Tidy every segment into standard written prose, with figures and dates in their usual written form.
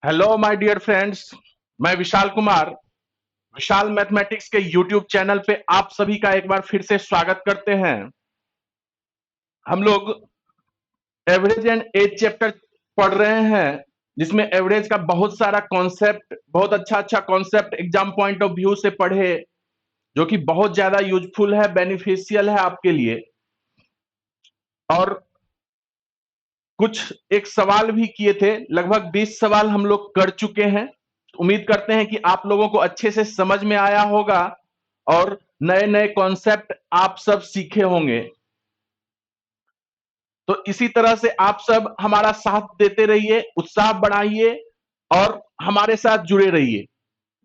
Hello my dear friends. मैं Vishal Kumar Vishal mathematics के YouTube channel पे आप सभी का एक बार फिर से स्वागत करते हैं। हम लोग एवरेज एंड एज चैप्टर पढ़ रहे हैं, जिसमें एवरेज का बहुत सारा कॉन्सेप्ट, बहुत अच्छा अच्छा concept exam point of view से पढ़े, जो कि बहुत ज्यादा यूजफुल है, बेनिफिशियल है आपके लिए। और कुछ एक सवाल भी किए थे, लगभग 20 सवाल हम लोग कर चुके हैं। उम्मीद करते हैं कि आप लोगों को अच्छे से समझ में आया होगा और नए नए कॉन्सेप्ट आप सब सीखे होंगे। तो इसी तरह से आप सब हमारा साथ देते रहिए, उत्साह बढ़ाइए और हमारे साथ जुड़े रहिए।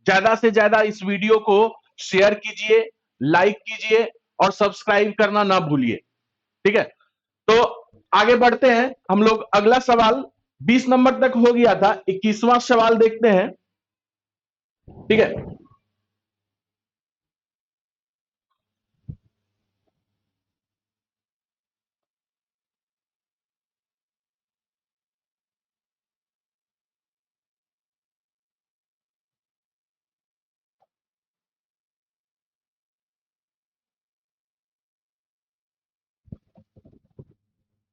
ज्यादा से ज्यादा इस वीडियो को शेयर कीजिए, लाइक कीजिए और सब्सक्राइब करना ना भूलिए। ठीक है, तो आगे बढ़ते हैं। हम लोग अगला सवाल 20 नंबर तक हो गया था, 21वां सवाल देखते हैं। ठीक है,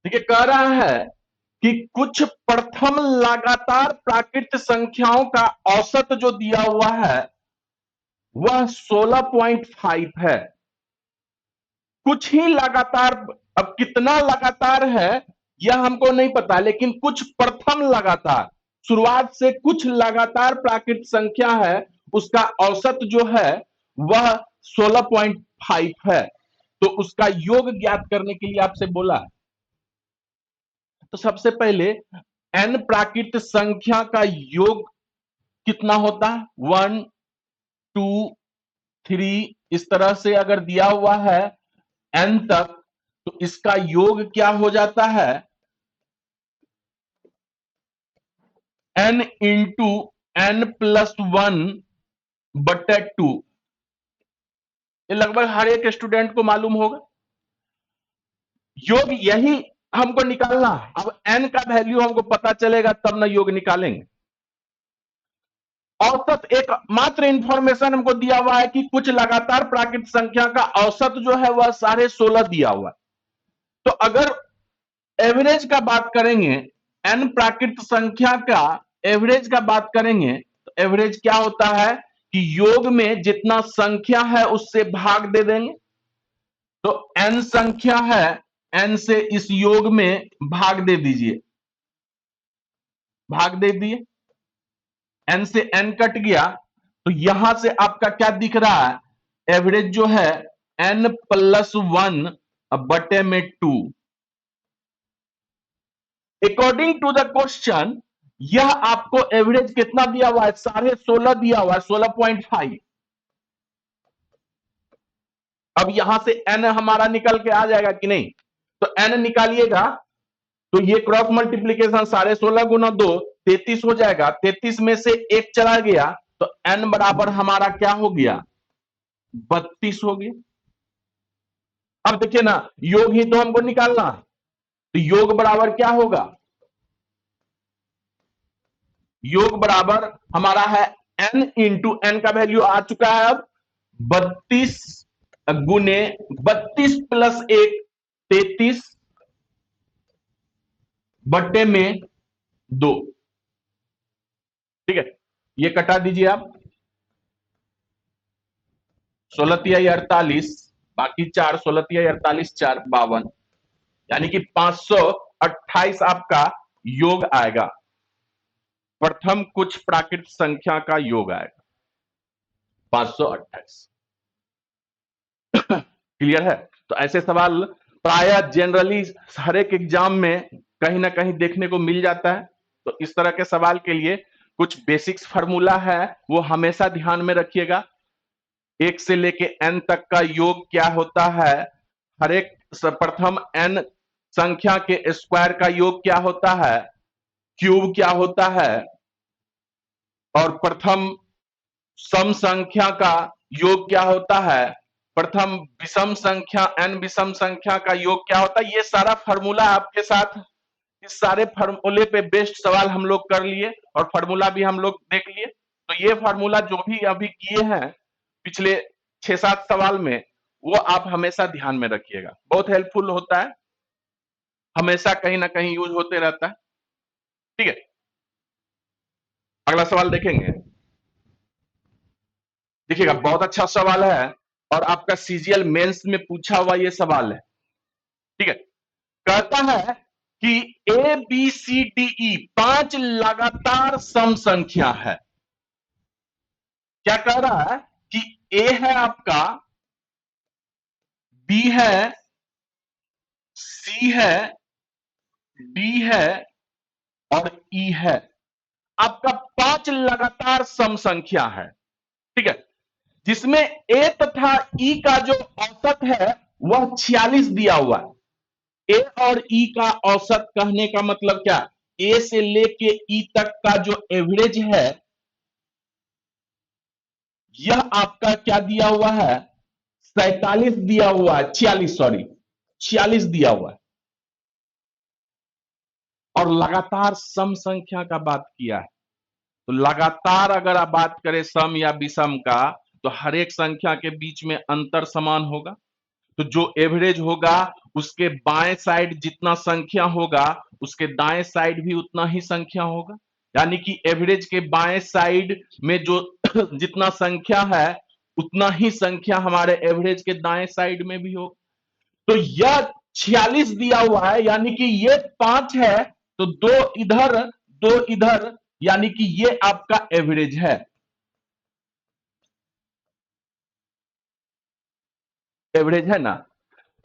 ठीक है, कह रहा है कि कुछ प्रथम लगातार प्राकृत संख्याओं का औसत जो दिया हुआ है वह 16.5 है। कुछ ही लगातार, अब कितना लगातार है यह हमको नहीं पता, लेकिन कुछ प्रथम लगातार, शुरुआत से कुछ लगातार प्राकृत संख्या है, उसका औसत जो है वह 16.5 है। तो उसका योग ज्ञात करने के लिए आपसे बोला है। तो सबसे पहले n प्राकृत संख्या का योग कितना होता है? 1 2 3, इस तरह से अगर दिया हुआ है n तक, तो इसका योग क्या हो जाता है? n into n+1/2। ये लगभग हर एक स्टूडेंट को मालूम होगा। योग यही हमको निकालना है। अब n का वैल्यू हमको पता चलेगा तब ना योग निकालेंगे। औसत एक मात्र इंफॉर्मेशन हमको दिया हुआ है कि कुछ लगातार प्राकृत संख्या का औसत जो है वह 16.5 दिया हुआ है। तो अगर एवरेज का बात करेंगे, n प्राकृत संख्या का एवरेज का बात करेंगे, तो एवरेज क्या होता है कि योग में जितना संख्या है उससे भाग दे देंगे। तो n संख्या है, n से इस योग में भाग दे दीजिए, भाग दे दिए, n से n कट गया, तो यहां से आपका क्या दिख रहा है? एवरेज जो है n+1/2। According to the question यह आपको एवरेज कितना दिया हुआ है? 16.5 दिया हुआ है, 16.5। अब यहां से n हमारा निकल के आ जाएगा कि नहीं? तो n निकालिएगा तो ये क्रॉस मल्टीप्लीकेशन 16.5 गुना 2 33 हो जाएगा। 33 में से एक चला गया तो n बराबर हमारा क्या हो गया? 32 हो गया। अब देखिए ना, योग ही तो हमको निकालना है, तो योग बराबर क्या होगा? योग बराबर हमारा है n इंटू n का वैल्यू आ चुका है अब 32 गुने 32+1 33 बट्टे में 2। ठीक है, ये कटा दीजिए आप। 16×3 = 48, बाकी 4, 16×3 = 48, 4 52, यानी कि 528 आपका योग आएगा। प्रथम कुछ प्राकृत संख्या का योग आएगा 528। क्लियर है? तो ऐसे सवाल प्राय जनरली हर एक एग्जाम में कहीं ना कहीं देखने को मिल जाता है। तो इस तरह के सवाल के लिए कुछ बेसिक्स फार्मूला है, वो हमेशा ध्यान में रखिएगा। 1 से लेके n तक का योग क्या होता है? हर एक प्रथम n संख्या के स्क्वायर का योग क्या होता है? क्यूब क्या होता है? और प्रथम सम संख्या का योग क्या होता है? प्रथम विषम संख्या n विषम संख्या का योग क्या होता है? ये सारा फॉर्मूला आपके साथ इस सारे फार्मूले पे बेस्ड सवाल हम लोग कर लिए और फार्मूला भी हम लोग देख लिए। तो ये फार्मूला जो भी अभी किए हैं पिछले 6-7 सवाल में, वो आप हमेशा ध्यान में रखिएगा, बहुत हेल्पफुल होता है, हमेशा कहीं ना कहीं यूज होते रहता है। ठीक है, अगला सवाल देखेंगे। देखिएगा, बहुत अच्छा सवाल है और आपका सीजीएल मेंस में पूछा हुआ ये सवाल है। ठीक है, कहता है कि A B C D E 5 लगातार सम संख्या है। क्या कह रहा है कि ए है आपका, बी है, सी है, डी है और ई है। आपका 5 लगातार सम संख्या है। ठीक है, जिसमें ए तथा ई का जो औसत है वह 46 दिया हुआ है। ए और ई का औसत कहने का मतलब क्या, ए से लेके ई तक का जो एवरेज है, यह आपका क्या दिया हुआ है, 47 दिया हुआ है, 46 सॉरी 46 दिया हुआ है। और लगातार सम संख्या का बात किया है, तो लगातार अगर आप बात करें सम या विषम का, तो हर एक संख्या के बीच में अंतर समान होगा। तो जो एवरेज होगा उसके बाएं साइड जितना संख्या होगा उसके दाएं साइड भी उतना ही संख्या होगा। यानी कि एवरेज के बाएं साइड में जो जितना संख्या है उतना ही संख्या हमारे एवरेज के दाएं साइड में भी होगा। तो यह 46 दिया हुआ है, यानी कि ये 5 है, तो दो इधर, यानी कि ये आपका एवरेज है। एवरेज है ना।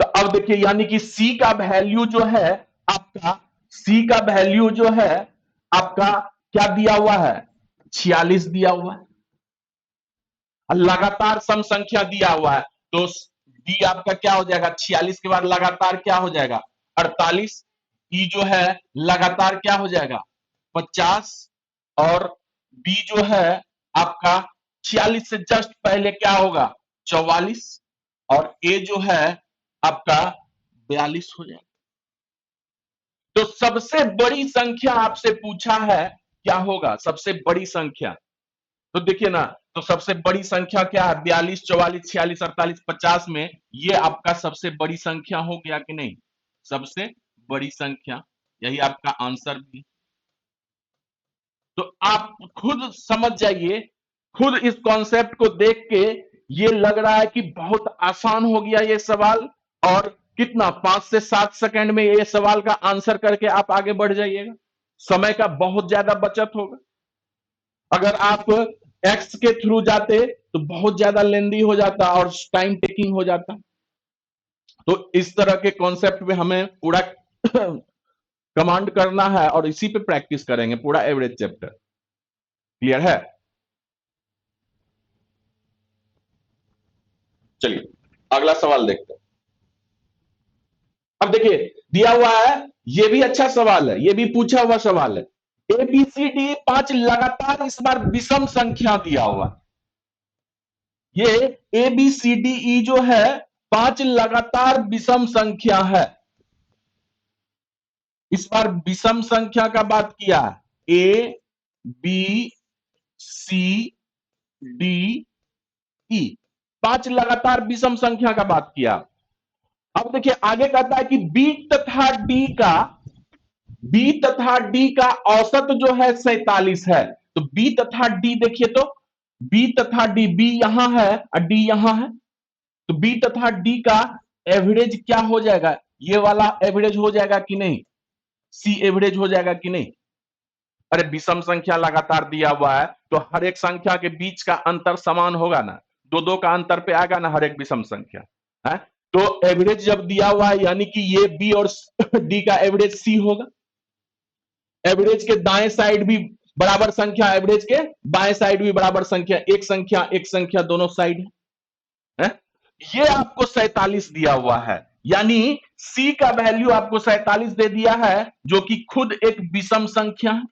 तो अब देखिए, यानी कि सी का वैल्यू जो है आपका, सी का वैल्यू जो है आपका क्या दिया हुआ है, 46 दिया हुआ है। लगातार सम संख्या दिया हुआ है, तो डी आपका क्या हो जाएगा, 46 के बाद लगातार क्या हो जाएगा, 48। ई जो है लगातार क्या हो जाएगा, 50। और बी जो है आपका 46 से जस्ट पहले क्या होगा, 44। और ए जो है आपका 42 हो जाएगा। तो सबसे बड़ी संख्या आपसे पूछा है क्या होगा, सबसे बड़ी संख्या। तो देखिए ना, तो सबसे बड़ी संख्या क्या है, 42, 44, 46, 48, 50 में ये आपका सबसे बड़ी संख्या हो गया कि नहीं, सबसे बड़ी संख्या, यही आपका आंसर भी। तो आप खुद समझ जाइए, खुद इस कॉन्सेप्ट को देख के ये लग रहा है कि बहुत आसान हो गया ये सवाल, और कितना 5 से 7 सेकंड में ये सवाल का आंसर करके आप आगे बढ़ जाइएगा, समय का बहुत ज्यादा बचत होगा। अगर आप एक्स के थ्रू जाते तो बहुत ज्यादा लेंदी हो जाता और टाइम टेकिंग हो जाता। तो इस तरह के कॉन्सेप्ट में हमें पूरा कमांड करना है और इसी पे प्रैक्टिस करेंगे पूरा एवरेज चैप्टर। क्लियर है। चलिए अगला सवाल देखते हैं। अब देखिए, दिया हुआ है, ये भी अच्छा सवाल है, ये भी पूछा हुआ सवाल है। ए बी सी डी 5 लगातार इस बार विषम संख्या दिया हुआ। ये A B C D E जो है 5 लगातार विषम संख्या है। इस बार विषम संख्या का बात किया है, A B C D E 5 लगातार विषम संख्या का बात किया। अब देखिए आगे कहता है कि बी तथा डी का औसत जो है 47 है। तो बी तथा डी देखिए, तो बी तथा डी, बी यहां है और डी यहां है, तो बी तथा डी का एवरेज क्या हो जाएगा, ये वाला एवरेज हो जाएगा कि नहीं, सी एवरेज हो जाएगा कि नहीं। अरे विषम संख्या लगातार दिया हुआ है तो हर एक संख्या के बीच का अंतर समान होगा ना, दो दो का अंतर पे आएगा ना हर एक विषम संख्या है। तो एवरेज जब दिया हुआ है यानी कि ये बी और डी का एवरेज सी होगा। एवरेज के दाएं साइड भी बराबर संख्या, एवरेज के बाएं साइड भी बराबर संख्या, एक संख्या दोनों साइड है। ये आपको 47 दिया हुआ है, यानी सी का वैल्यू आपको 47 दे दिया है, जो कि खुद एक विषम संख्या है।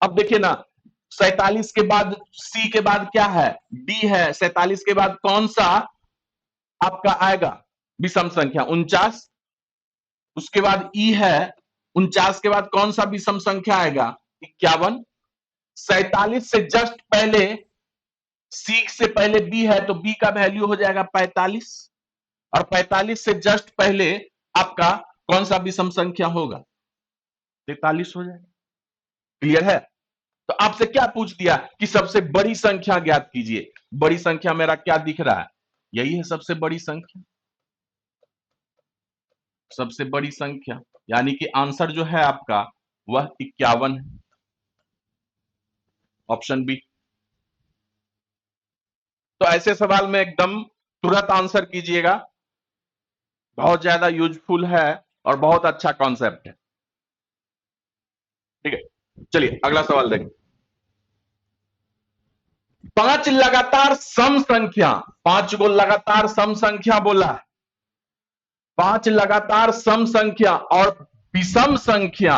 अब देखिए ना, 47 के बाद सी के बाद क्या है, डी है। 47 के बाद कौन सा आपका आएगा विषम संख्या, 49। उसके बाद ई है 49 के बाद कौन सा विषम संख्या आएगा 51, 47 से जस्ट पहले सी से पहले बी है तो बी का वैल्यू हो जाएगा 45 और 45 से जस्ट पहले आपका कौन सा विषम संख्या होगा 43 हो जाएगा। क्लियर है? तो आपसे क्या पूछ दिया कि सबसे बड़ी संख्या ज्ञात कीजिए। बड़ी संख्या मेरा क्या दिख रहा है, यही है सबसे बड़ी संख्या। सबसे बड़ी संख्या यानी कि आंसर जो है आपका वह 51 है, ऑप्शन बी। तो ऐसे सवाल में एकदम तुरंत आंसर कीजिएगा, बहुत ज्यादा यूजफुल है और बहुत अच्छा कॉन्सेप्ट है। ठीक है, चलिए अगला सवाल देखें। 5 लगातार सम संख्या, 5 को लगातार सम संख्या बोला है। 5 लगातार सम संख्या और विषम संख्या,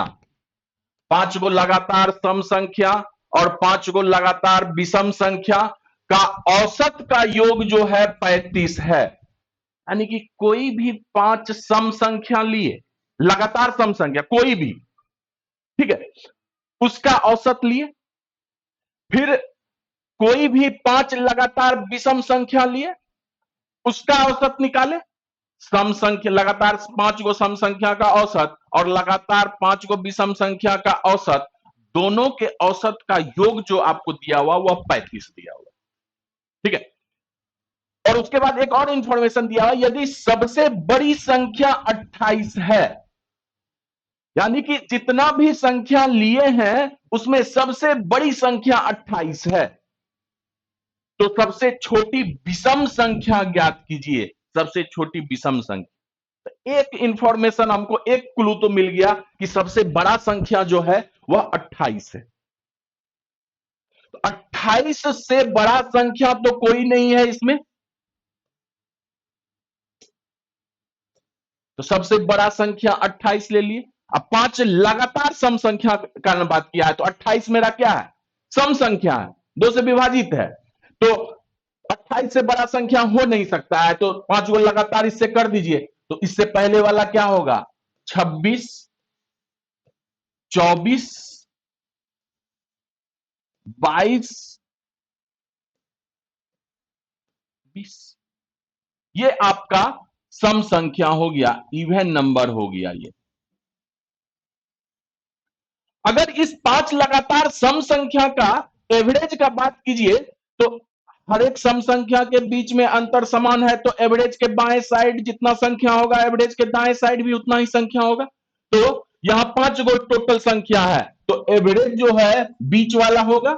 5 को लगातार सम संख्या और 5 को लगातार विषम संख्या का औसत का योग जो है 35 है। यानी कि कोई भी 5 सम संख्या लिए, लगातार सम संख्या कोई भी, ठीक है, उसका औसत लिए, फिर कोई भी 5 लगातार विषम संख्या लिए, उसका औसत निकाले। सम संख्या लगातार 5 को सम संख्या का औसत और लगातार 5 को विषम संख्या का औसत, दोनों के औसत का योग जो आपको दिया हुआ वह 35 दिया हुआ। ठीक है, और उसके बाद एक और इंफॉर्मेशन दिया हुआ, यदि सबसे बड़ी संख्या 28 है, यानी कि जितना भी संख्या लिए हैं उसमें सबसे बड़ी संख्या 28 है, तो सबसे छोटी विषम संख्या ज्ञात कीजिए। सबसे छोटी विषम संख्या, एक इंफॉर्मेशन हमको, एक क्लू तो मिल गया कि सबसे बड़ा संख्या जो है वह 28 है। तो 28 से बड़ा संख्या तो कोई नहीं है इसमें, तो सबसे बड़ा संख्या 28 ले लिए। अब 5 लगातार सम संख्या का बात किया है तो 28 मेरा क्या है, सम संख्या है, 2 से विभाजित है, तो 28 से बड़ा संख्या हो नहीं सकता है, तो 5 को लगातार इससे कर दीजिए। तो इससे पहले वाला क्या होगा 26, 24, 22, 20, ये आपका सम संख्या हो गया, इवन नंबर हो गया ये। अगर इस 5 लगातार सम संख्या का एवरेज का बात कीजिए तो हर एक सम संख्या के बीच में अंतर समान है, तो एवरेज के बाएं साइड जितना संख्या होगा एवरेज के दाएं साइड भी उतना ही संख्या होगा। तो यहां 5 गो टोटल संख्या है, तो एवरेज जो है बीच वाला होगा,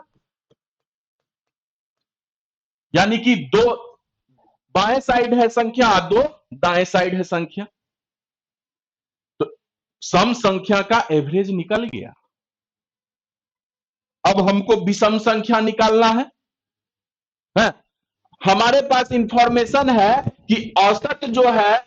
यानी कि 2 बाएं साइड है संख्या, 2 दाएं साइड है संख्या, तो सम संख्या का एवरेज निकल गया। अब हमको विषम संख्या निकालना है? हमारे पास इंफॉर्मेशन है कि औसत जो है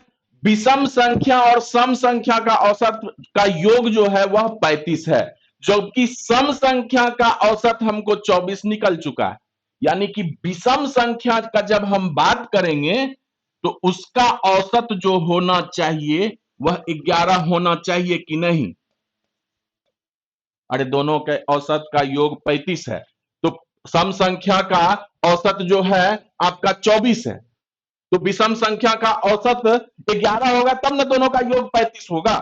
विषम संख्या और सम संख्या का औसत का योग जो है वह 35 है, जबकि सम संख्या का औसत हमको 24 निकल चुका है। यानी कि विषम संख्या का जब हम बात करेंगे तो उसका औसत जो होना चाहिए वह 11 होना चाहिए कि नहीं। अरे दोनों के औसत का योग 35 है, तो सम संख्या का औसत जो है आपका 24 है, तो विषम संख्या का औसत 11 होगा, तब ना दोनों का योग 35 होगा।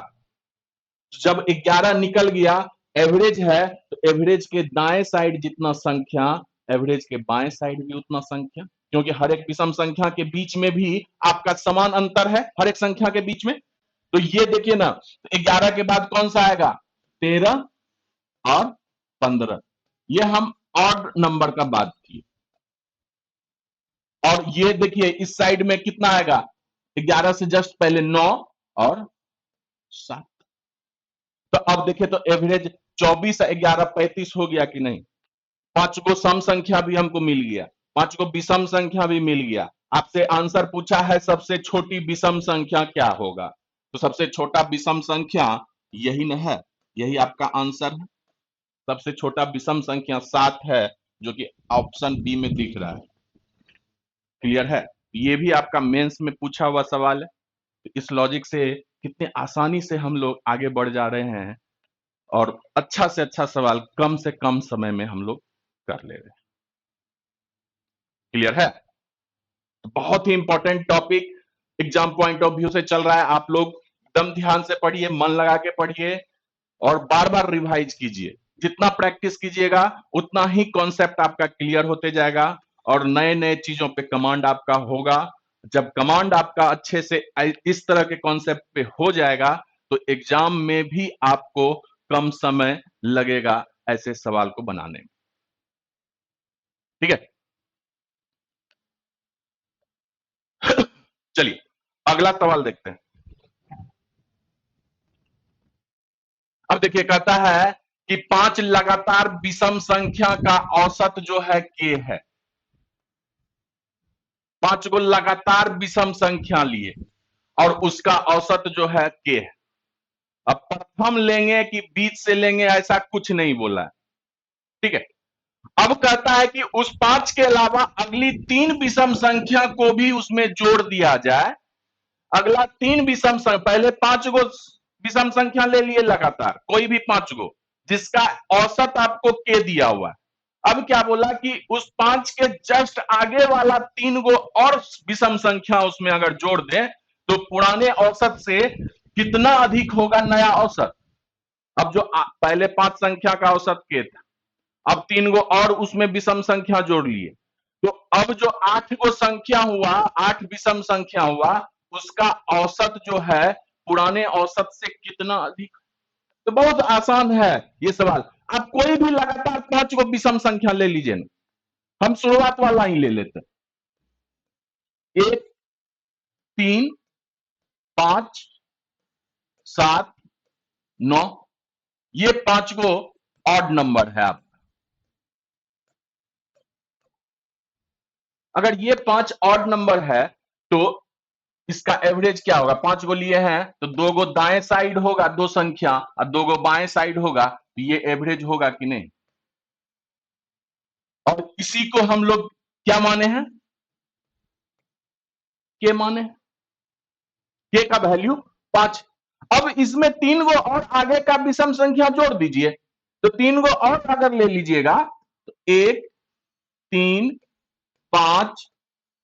जब 11 निकल गया एवरेज है, तो एवरेज के दाएं साइड जितना संख्या एवरेज के बाएं साइड भी उतना संख्या, क्योंकि हर एक विषम संख्या के बीच में भी आपका समान अंतर है हर एक संख्या के बीच में। तो ये देखिए ना, 11 के बाद कौन सा आएगा 13 और 15, ये हम ऑड नंबर का बात किए। और ये देखिए इस साइड में कितना आएगा 11 से जस्ट पहले 9 और 7, तो अब देखिए तो एवरेज 24 11 35 हो गया कि नहीं। 5 को सम संख्या भी हमको मिल गया, 5 को विषम संख्या भी मिल गया। आपसे आंसर पूछा है सबसे छोटी विषम संख्या क्या होगा, तो सबसे छोटा विषम संख्या यही न है, यही आपका आंसर है। सबसे छोटा विषम संख्या 7 है, जो कि ऑप्शन बी में दिख रहा है। क्लियर है? ये भी आपका मेंस में पूछा हुआ सवाल है, तो इस लॉजिक से कितने आसानी से हम लोग आगे बढ़ जा रहे हैं और अच्छा से अच्छा सवाल कम से कम समय में हम लोग कर ले रहे हैं। क्लियर है? तो बहुत ही important topic exam point of view से चल रहा है। आप लोग एकदम ध्यान से पढ़िए, मन लगा के पढ़िए और बार बार रिवाइज कीजिए। जितना प्रैक्टिस कीजिएगा उतना ही कॉन्सेप्ट आपका क्लियर होते जाएगा और नए नए चीजों पे कमांड आपका होगा। जब कमांड आपका अच्छे से इस तरह के कॉन्सेप्ट पे हो जाएगा तो एग्जाम में भी आपको कम समय लगेगा ऐसे सवाल को बनाने में। ठीक है, चलिए अगला सवाल देखते हैं। अब देखिए, कहता है कि 5 लगातार विषम संख्या का औसत जो है के है। 5 को लगातार विषम संख्या लिए और उसका औसत जो है के है। अब प्रथम लेंगे कि बीच से लेंगे ऐसा कुछ नहीं बोला है। ठीक है, अब कहता है कि उस 5 के अलावा अगली 3 विषम संख्या को भी उसमें जोड़ दिया जाए। अगला 3 विषम संख्या, पहले 5 गो विषम संख्या ले लिए लगातार, कोई भी 5 गो जिसका औसत आपको के दिया हुआ है। अब क्या बोला कि उस 5 के जस्ट आगे वाला 3 गो और विषम संख्या उसमें अगर जोड़ दें तो पुराने औसत से कितना अधिक होगा नया औसत। अब जो पहले 5 संख्या का औसत के था, अब 3 गो और उसमें विषम संख्या जोड़ लिए, तो अब जो 8 गो संख्या हुआ, 8 विषम संख्या हुआ, उसका औसत जो है पुराने औसत से कितना अधिक। तो बहुत आसान है ये सवाल। आप कोई भी लगातार 5 को विषम संख्या ले लीजिए ना, हम शुरुआत वाला ही ले लेते हैं। 1, 3, 5, 7, 9, ये 5 को ऑड नंबर है। आप अगर ये 5 ऑड नंबर है तो इसका एवरेज क्या होगा। 5 को लिए हैं तो 2 गो दाएं साइड होगा, 2 संख्या, और 2 गो बाएं साइड होगा, तो ये एवरेज होगा कि नहीं। और इसी को हम लोग क्या माने हैं, के माने, के का वैल्यू 5। अब इसमें 3 गो और आगे का विषम संख्या जोड़ दीजिए, तो 3 गो और अगर ले लीजिएगा तो 1, 3, 5,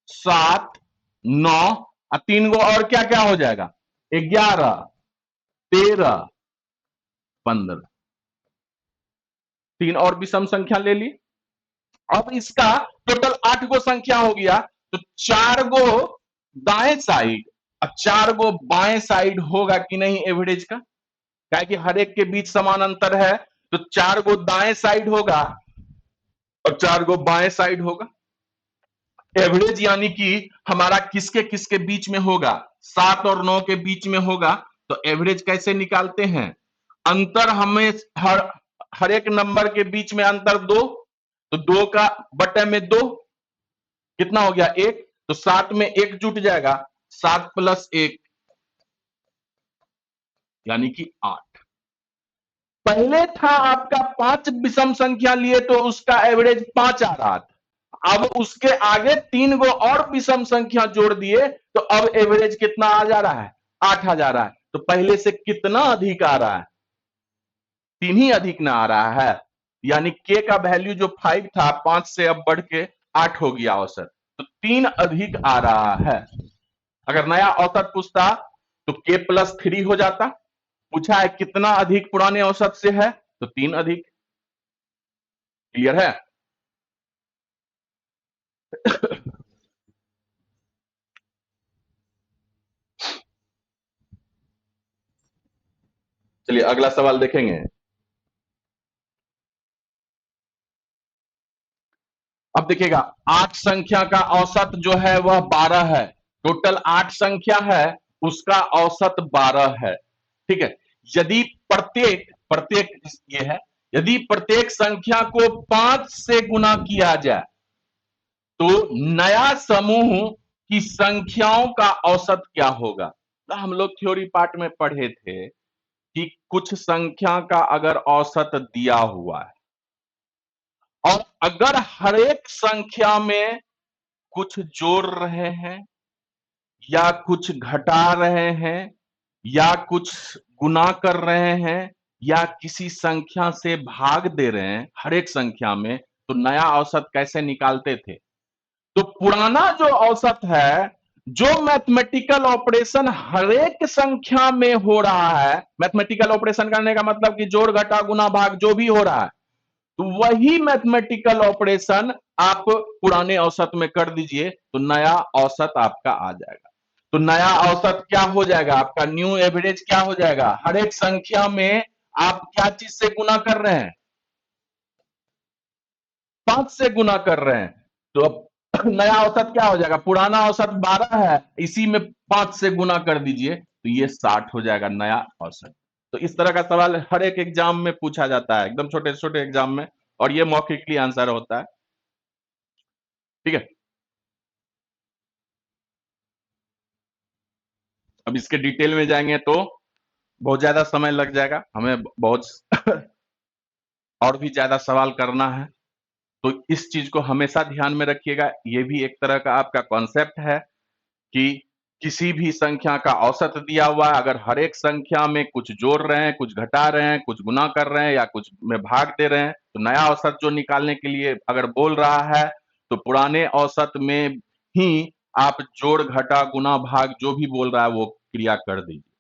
7, 9, और 3 गो और क्या क्या हो जाएगा, 11, 13, 15। 3 और विषम संख्या ले ली। अब इसका टोटल 8 गो संख्या हो गया, तो 4 गो दाएं साइड और 4 गो बाएं साइड होगा कि नहीं एवरेज का। क्या कि हर एक के बीच समान अंतर है, तो 4 गो दाएं साइड होगा और 4 गो बाएं साइड होगा। एवरेज यानी कि हमारा किसके किसके बीच में होगा, 7 और 9 के बीच में होगा। तो एवरेज कैसे निकालते हैं, अंतर हमें हर एक नंबर के बीच में अंतर 2, तो 2 का बटे में 2 कितना हो गया 1, तो 7 में 1 जुट जाएगा, 7 + 1 यानी कि 8। पहले था आपका 5 विषम संख्या लिए तो उसका एवरेज 5 आ रहा था, अब उसके आगे 3 गो और विषम संख्या जोड़ दिए तो अब एवरेज कितना आ जा रहा है, 8 आ जा रहा है। तो पहले से कितना अधिक आ रहा है, 3 ही अधिक ना आ रहा है। यानी के का वैल्यू जो 5 था, 5 से अब बढ़ के 8 हो गया औसत, तो 3 अधिक आ रहा है। अगर नया औसत पूछता तो के +3 हो जाता। पूछा है कितना अधिक पुराने औसत से है, तो 3 अधिक। क्लियर है? चलिए अगला सवाल देखेंगे। अब देखिएगा, 8 संख्या का औसत जो है वह 12 है। टोटल 8 संख्या है, उसका औसत 12 है। ठीक है, यदि प्रत्येक प्रत्येक ये है, यदि प्रत्येक संख्या को 5 से गुना किया जाए तो नया समूह की संख्याओं का औसत क्या होगा। तो हम लोग थ्योरी पार्ट में पढ़े थे कि कुछ संख्या का अगर औसत दिया हुआ है और अगर हर एक संख्या में कुछ जोड़ रहे हैं या कुछ घटा रहे हैं या कुछ गुना कर रहे हैं या किसी संख्या से भाग दे रहे हैं हर एक संख्या में, तो नया औसत कैसे निकालते थे? तो पुराना जो औसत है, जो मैथमेटिकल ऑपरेशन हर एक संख्या में हो रहा है, मैथमेटिकल ऑपरेशन करने का मतलब कि जोड़ घटा गुना भाग जो भी हो रहा है, तो वही मैथमेटिकल ऑपरेशन आप पुराने औसत में कर दीजिए तो नया औसत आपका आ जाएगा। तो नया औसत क्या हो जाएगा? आपका न्यू एवरेज क्या हो जाएगा? हर एक संख्या में आप क्या चीज से गुना कर रहे हैं? 5 से गुना कर रहे हैं। तो अब नया औसत क्या हो जाएगा? पुराना औसत 12 है, इसी में 5 से गुना कर दीजिए तो ये 60 हो जाएगा नया औसत। तो इस तरह का सवाल हर एक एग्जाम में पूछा जाता है, एकदम छोटे छोटे एग्जाम में, और ये मौखिकली आंसर होता है। ठीक है, अब इसके डिटेल में जाएंगे तो बहुत ज्यादा समय लग जाएगा, हमें बहुत और भी ज्यादा सवाल करना है। तो इस चीज को हमेशा ध्यान में रखिएगा, ये भी एक तरह का आपका कॉन्सेप्ट है कि किसी भी संख्या का औसत दिया हुआ है, अगर हर एक संख्या में कुछ जोड़ रहे हैं, कुछ घटा रहे हैं, कुछ गुना कर रहे हैं या कुछ में भाग दे रहे हैं, तो नया औसत जो निकालने के लिए अगर बोल रहा है तो पुराने औसत में ही आप जोड़ घटा गुना भाग जो भी बोल रहा है वो क्रिया कर दीजिए,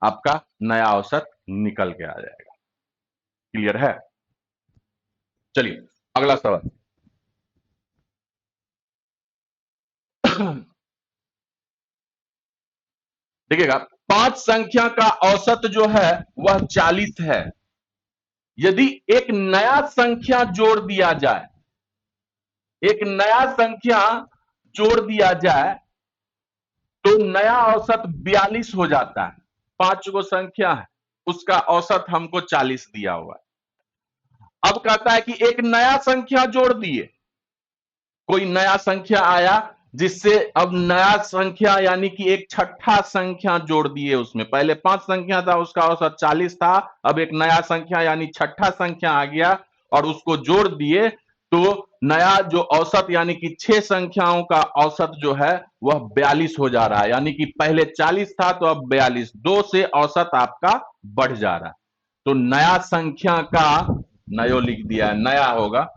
आपका नया औसत निकल के आ जाएगा। क्लियर है? चलिए अगला सवाल। देखिएगा, 5 संख्या का औसत जो है वह 40 है। यदि एक नया संख्या जोड़ दिया जाए, एक नया संख्या जोड़ दिया जाए तो नया औसत 42 हो जाता है। 5 गो संख्या है, उसका औसत हमको 40 दिया हुआ है। अब कहता है कि एक नया संख्या जोड़ दिए, कोई नया संख्या आया जिससे अब नया संख्या यानी कि एक छठा संख्या जोड़ दिए उसमें, पहले 5 संख्या था उसका औसत 40 था, अब एक नया संख्या यानी छठा संख्या आ गया और उसको जोड़ दिए तो नया जो औसत यानी कि 6 संख्याओं का औसत जो है वह 42 हो जा रहा है, यानी कि पहले 40 था तो अब 42, 2 से औसत आपका बढ़ जा रहा है। तो नया संख्या का नयो लिख दिया है, नया होगा,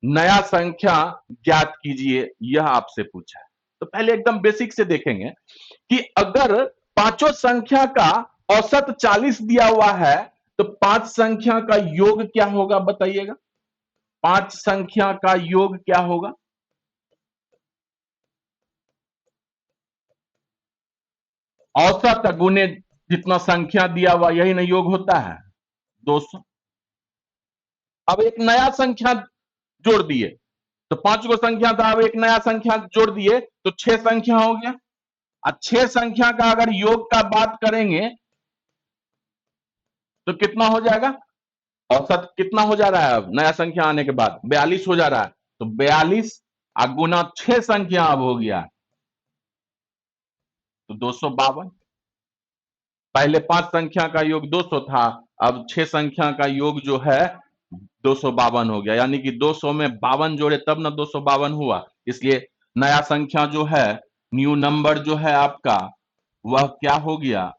नया संख्या ज्ञात कीजिए, यह आपसे पूछा है। तो पहले एकदम बेसिक से देखेंगे कि अगर पांचों संख्या का औसत 40 दिया हुआ है तो 5 संख्या का योग क्या होगा बताइएगा? 5 संख्या का योग क्या होगा? औसत गुने जितना संख्या दिया हुआ यही ना योग होता है, 200। अब एक नया संख्या जोड़ दिए, तो 5 गो संख्या था, अब एक नया संख्या जोड़ दिए तो 6 संख्या हो गया। अब 6 संख्या का अगर योग का बात करेंगे तो कितना हो जाएगा? औसत कितना हो जा रहा है? अब नया संख्या आने के बाद 42 हो जा रहा है, तो 42 गुना 6 संख्या अब हो गया तो 252। पहले 5 संख्या का योग 200 था, अब 6 संख्या का योग जो है 252 हो गया, यानी कि 200 में 52 जोड़े तब ना 252 हुआ। इसलिए नया संख्या जो है, न्यू नंबर जो है आपका, वह क्या हो गया?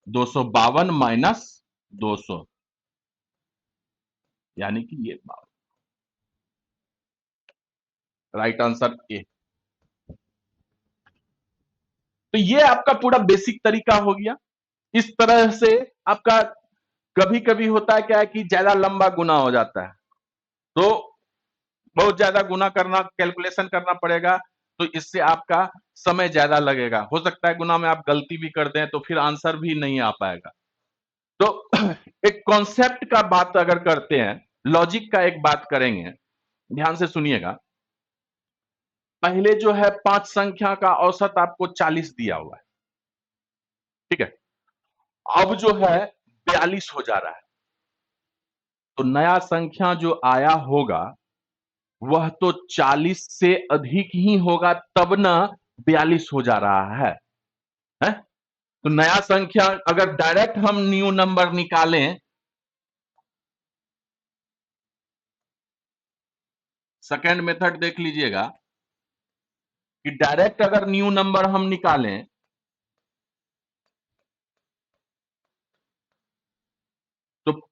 252 माइनस 200, यानी कि ये राइट आंसर ए। तो ये आपका पूरा बेसिक तरीका हो गया। इस तरह से आपका कभी कभी होता है क्या है कि ज्यादा लंबा गुना हो जाता है, तो बहुत ज्यादा गुना करना, कैलकुलेशन करना पड़ेगा, तो इससे आपका समय ज्यादा लगेगा, हो सकता है गुना में आप गलती भी कर दें तो फिर आंसर भी नहीं आ पाएगा। तो एक कॉन्सेप्ट का बात अगर करते हैं, लॉजिक का एक बात करेंगे, ध्यान से सुनिएगा। पहले जो है 5 संख्या का औसत आपको 40 दिया हुआ है, ठीक है, अब जो है 42 हो जा रहा है, तो नया संख्या जो आया होगा वह तो 40 से अधिक ही होगा, तब ना 42 हो जा रहा है? तो नया संख्या अगर डायरेक्ट हम न्यू नंबर निकालें, सेकेंड मेथड देख लीजिएगा कि डायरेक्ट अगर न्यू नंबर हम निकालें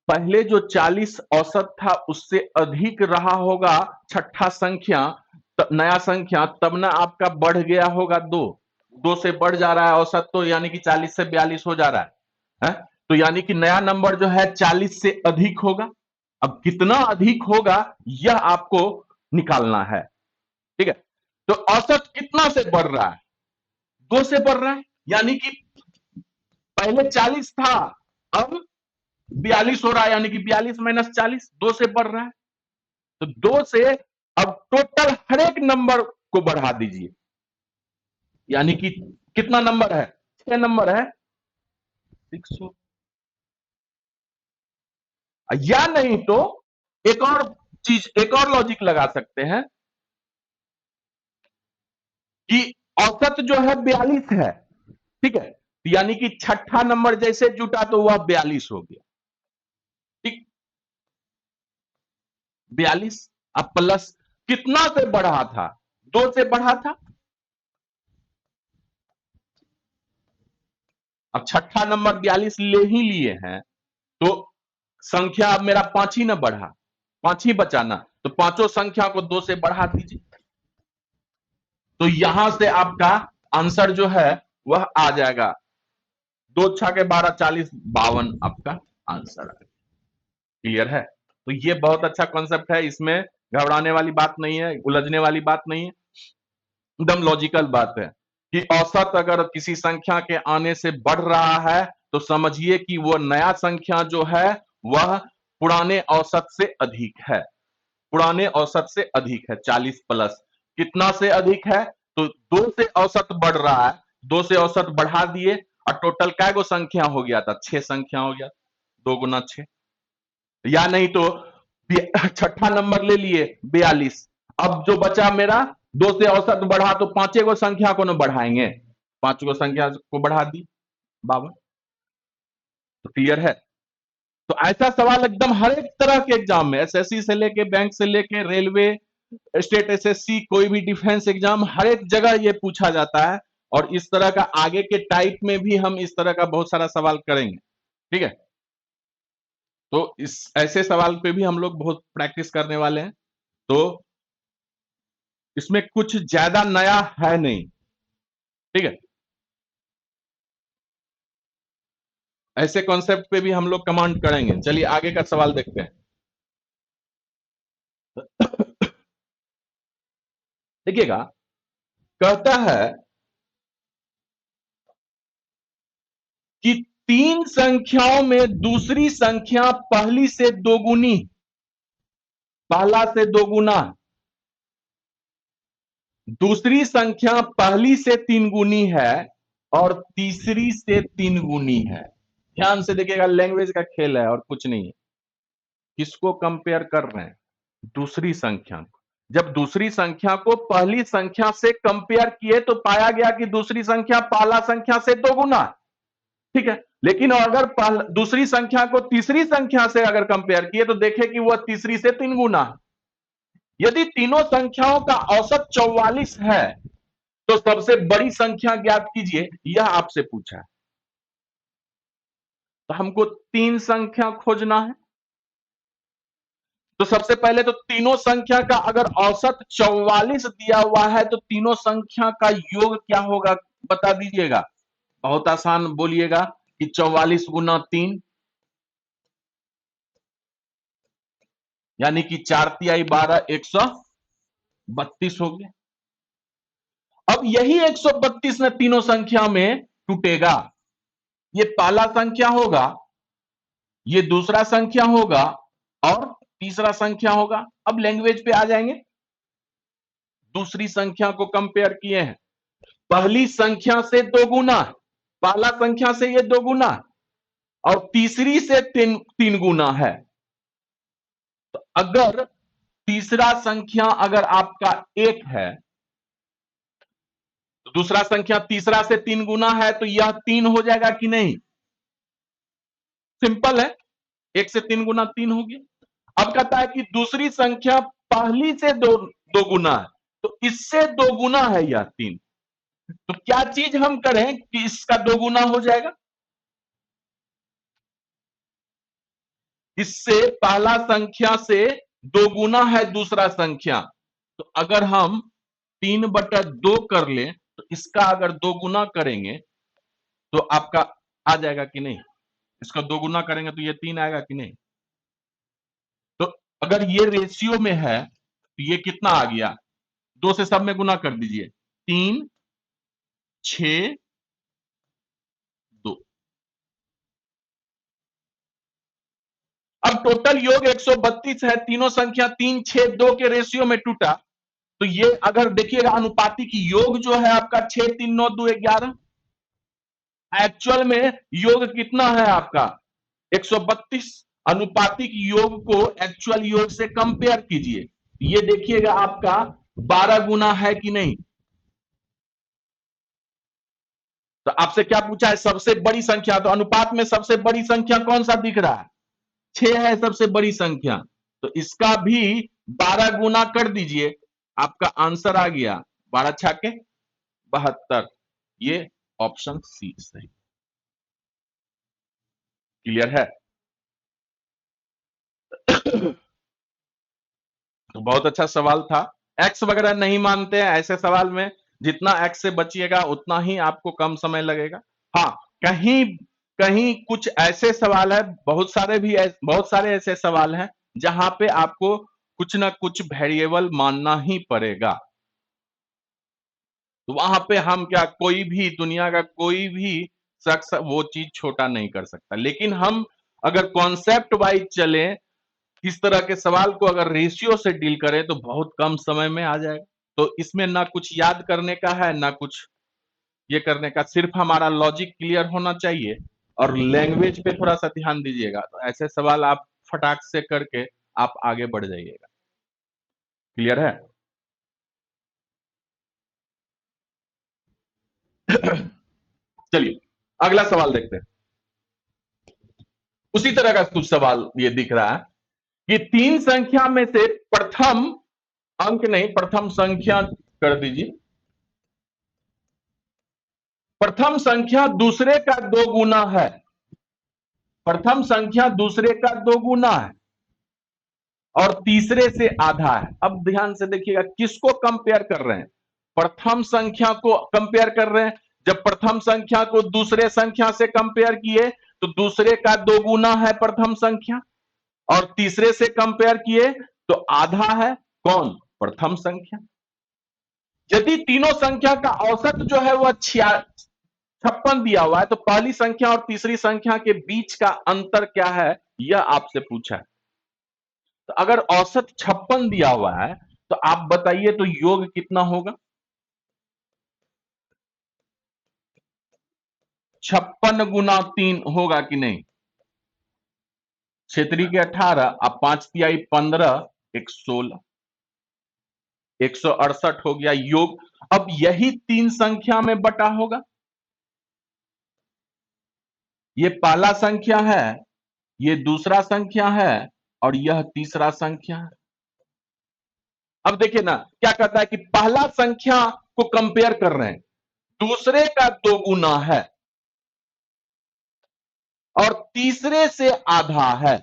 पहले जो 40 औसत था उससे अधिक रहा होगा छठा संख्या, नया संख्या, तब ना आपका बढ़ गया होगा 2 से बढ़ जा रहा है औसत, तो यानी कि 40 से 42 हो जा रहा है? तो यानी कि नया नंबर जो है 40 से अधिक होगा। अब कितना अधिक होगा यह आपको निकालना है, ठीक है। तो औसत कितना से बढ़ रहा है? 2 से बढ़ रहा है, यानी कि पहले 40 था, अब 42 हो रहा है, यानी कि 42 माइनस 40, 2 से बढ़ रहा है। तो 2 से अब टोटल हर एक नंबर को बढ़ा दीजिए, यानी कि कितना नंबर है? 6 नंबर है, 600। या नहीं तो एक और चीज, एक और लॉजिक लगा सकते हैं कि औसत जो है 42 है, ठीक है, यानी कि छठा नंबर जैसे जुटा तो वह 42 हो गया, ठीक। 42 अब प्लस कितना से बढ़ा था? 2 से बढ़ा था। अब छठा नंबर 42 ले ही लिए हैं, तो संख्या अब मेरा 5 ही ना बढ़ा, 5 ही बचाना, तो पांचों संख्या को 2 से बढ़ा दीजिए, तो यहां से आपका आंसर जो है वह आ जाएगा 2 छा के 12, 40, 52 आपका आंसर है। क्लियर है? तो ये बहुत अच्छा कॉन्सेप्ट है, इसमें घबराने वाली बात नहीं है, उलझने वाली बात नहीं है, एकदम लॉजिकल बात है कि औसत अगर किसी संख्या के आने से बढ़ रहा है तो समझिए कि वह नया संख्या जो है वह पुराने औसत से अधिक है, पुराने औसत से अधिक है। 40 प्लस कितना से अधिक है? तो 2 से औसत बढ़ रहा है, 2 से औसत बढ़ा दिए और टोटल क्या गो संख्या हो गया था? 6 संख्या हो गया, 2 गुना 6। या नहीं तो छठा नंबर ले लिए 42, अब जो बचा मेरा 2 से औसत बढ़ा तो पांचे को संख्या को ना बढ़ाएंगे, 5 को संख्या को बढ़ा दी 52। तो क्लियर है? तो ऐसा सवाल एकदम हर एक तरह के एग्जाम में, एसएससी से लेके बैंक से लेके रेलवे, स्टेट एसएससी, कोई भी डिफेंस एग्जाम, हर एक जगह ये पूछा जाता है। और इस तरह का आगे के टाइप में भी हम इस तरह का बहुत सारा सवाल करेंगे, ठीक है। तो इस ऐसे सवाल पे भी हम लोग बहुत प्रैक्टिस करने वाले हैं, तो इसमें कुछ ज्यादा नया है नहीं, ठीक है। ऐसे कॉन्सेप्ट पे भी हम लोग कमांड करेंगे। चलिए आगे का सवाल देखते हैं। देखिएगा, कहता है कि 3 संख्याओं में दूसरी संख्या पहली से दोगुनी, पहला से दोगुना, दूसरी संख्या पहली से 3 गुनी है और तीसरी से 3 गुनी है। ध्यान से देखिएगा, लैंग्वेज का खेल है और कुछ नहीं है। किसको कंपेयर कर रहे हैं? दूसरी संख्या को। जब दूसरी संख्या को पहली संख्या से कंपेयर किए तो पाया गया कि दूसरी संख्या पहला संख्या से दोगुना, ठीक है। लेकिन अगर दूसरी संख्या को तीसरी संख्या से अगर कंपेयर किए तो देखे कि वह तीसरी से 3 गुना। यदि तीनों संख्याओं का औसत 44 है तो सबसे बड़ी संख्या ज्ञात कीजिए, यह आपसे पूछा है। तो हमको 3 संख्या खोजना है। तो सबसे पहले तो तीनों संख्या का अगर औसत 44 दिया हुआ है तो तीनों संख्या का योग क्या होगा बता दीजिएगा। बहुत आसान, बोलिएगा कि 44 गुना 3, यानी कि 4 तिहाई 12, 132 हो गया। अब यही 132 में तीनों संख्या में टूटेगा। ये पहला संख्या होगा, ये दूसरा संख्या होगा और तीसरा संख्या होगा। अब लैंग्वेज पे आ जाएंगे। दूसरी संख्या को कंपेयर किए हैं, पहली संख्या से 2 गुना, पहला संख्या से ये 2 गुना और तीसरी से 3 गुना है। तो अगर तीसरा संख्या अगर आपका 1 है तो दूसरा संख्या तीसरा से 3 गुना है तो यह 3 हो जाएगा कि नहीं? सिंपल है, 1 से 3 गुना 3 हो गया। अब कहता है कि दूसरी संख्या पहली से दो गुना है, तो इससे 2 गुना है यह 3। तो क्या चीज हम करें कि इसका 2 गुना हो जाएगा? इससे पहला संख्या से दो गुना है दूसरा संख्या, तो अगर हम 3/2 कर लें तो इसका अगर दो गुना करेंगे तो आपका आ जाएगा कि नहीं? इसका दो गुना करेंगे तो ये 3 आएगा कि नहीं? तो अगर ये रेशियो में है तो ये कितना आ गया? 2 से सब में गुना कर दीजिए, 3 6 2। अब टोटल योग 132 है, तीनों संख्या 3 6 2 के रेशियो में टूटा, तो ये अगर देखिएगा अनुपातिक योग जो है आपका 6 3 9 2 11, एक्चुअल में योग कितना है आपका 132। अनुपातिक योग को एक्चुअल योग से कंपेयर कीजिए, ये देखिएगा आपका 12 गुना है कि नहीं। तो आपसे क्या पूछा है? सबसे बड़ी संख्या, तो अनुपात में सबसे बड़ी संख्या कौन सा दिख रहा है? 6 है सबसे बड़ी संख्या, तो इसका भी 12 गुना कर दीजिए, आपका आंसर आ गया 12 छाके 72। ये ऑप्शन सी सही। क्लियर है? तो बहुत अच्छा सवाल था। एक्स वगैरह नहीं मानते हैं ऐसे सवाल में, जितना एक्स से बचिएगा उतना ही आपको कम समय लगेगा। हाँ, कहीं कहीं कुछ ऐसे सवाल है, बहुत सारे ऐसे सवाल हैं जहां पे आपको कुछ ना कुछ वेरिएबल मानना ही पड़ेगा। तो वहां पे हम क्या, कोई भी दुनिया का कोई भी शख्स वो चीज छोटा नहीं कर सकता, लेकिन हम अगर कॉन्सेप्ट वाइज चले, इस तरह के सवाल को अगर रेशियो से डील करें तो बहुत कम समय में आ जाएगा। तो इसमें ना कुछ याद करने का है ना कुछ ये करने का, सिर्फ हमारा लॉजिक क्लियर होना चाहिए और लैंग्वेज पे थोड़ा सा ध्यान दीजिएगा, तो ऐसे सवाल आप फटाक से करके आप आगे बढ़ जाइएगा। क्लियर है? चलिए अगला सवाल देखते हैं। उसी तरह का कुछ सवाल ये दिख रहा है कि तीन संख्या में से प्रथम अंक नहीं, प्रथम संख्या कर दीजिए, प्रथम संख्या दूसरे का दो गुना है। प्रथम संख्या दूसरे का दो गुना है और तीसरे से आधा है। अब ध्यान से देखिएगा किसको कंपेयर कर रहे हैं? प्रथम संख्या को कंपेयर कर रहे हैं। जब प्रथम संख्या को दूसरे संख्या से कंपेयर किए तो दूसरे का दो गुना है प्रथम संख्या, और तीसरे से कंपेयर किए तो आधा है। कौन? प्रथम संख्या। यदि तीनों संख्या का औसत जो है वह 56 दिया हुआ है, तो पहली संख्या और तीसरी संख्या के बीच का अंतर क्या है, यह आपसे पूछा है। तो अगर औसत 56 दिया हुआ है तो आप बताइए तो योग कितना होगा? 56 गुना 3 होगा कि नहीं? क्षेत्रीय के 18, अब 5 तिहाई 15, 1 16, 168 हो गया योग। अब यही तीन संख्या में बटा होगा। ये पहला संख्या है, ये दूसरा संख्या है और यह तीसरा संख्या है। अब देखिए ना क्या कहता है कि पहला संख्या को कंपेयर कर रहे हैं, दूसरे का दो गुना है और तीसरे से आधा है।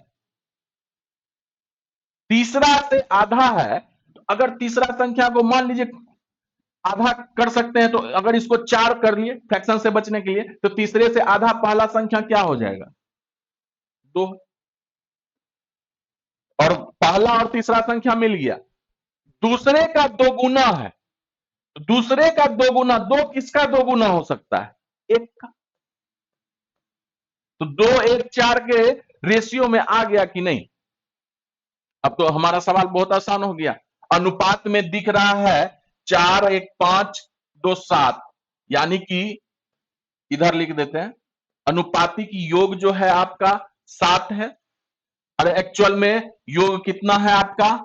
तीसरा से आधा है, तो अगर तीसरा संख्या को मान लीजिए आधा कर सकते हैं, तो अगर इसको 4 कर लिए फ्रैक्शन से बचने के लिए, तो तीसरे से आधा पहला संख्या क्या हो जाएगा? 2। और पहला और तीसरा संख्या मिल गया। दूसरे का दो गुना है, तो दूसरे का दो गुना, दो किसका दो गुना हो सकता है? एक का। तो 2 1 4 के रेशियो में आ गया कि नहीं? अब तो हमारा सवाल बहुत आसान हो गया। अनुपात में दिख रहा है 4 1 5 2 7, यानी कि इधर लिख देते हैं अनुपातिक योग जो है आपका 7 है। अरे एक्चुअल में योग कितना है आपका?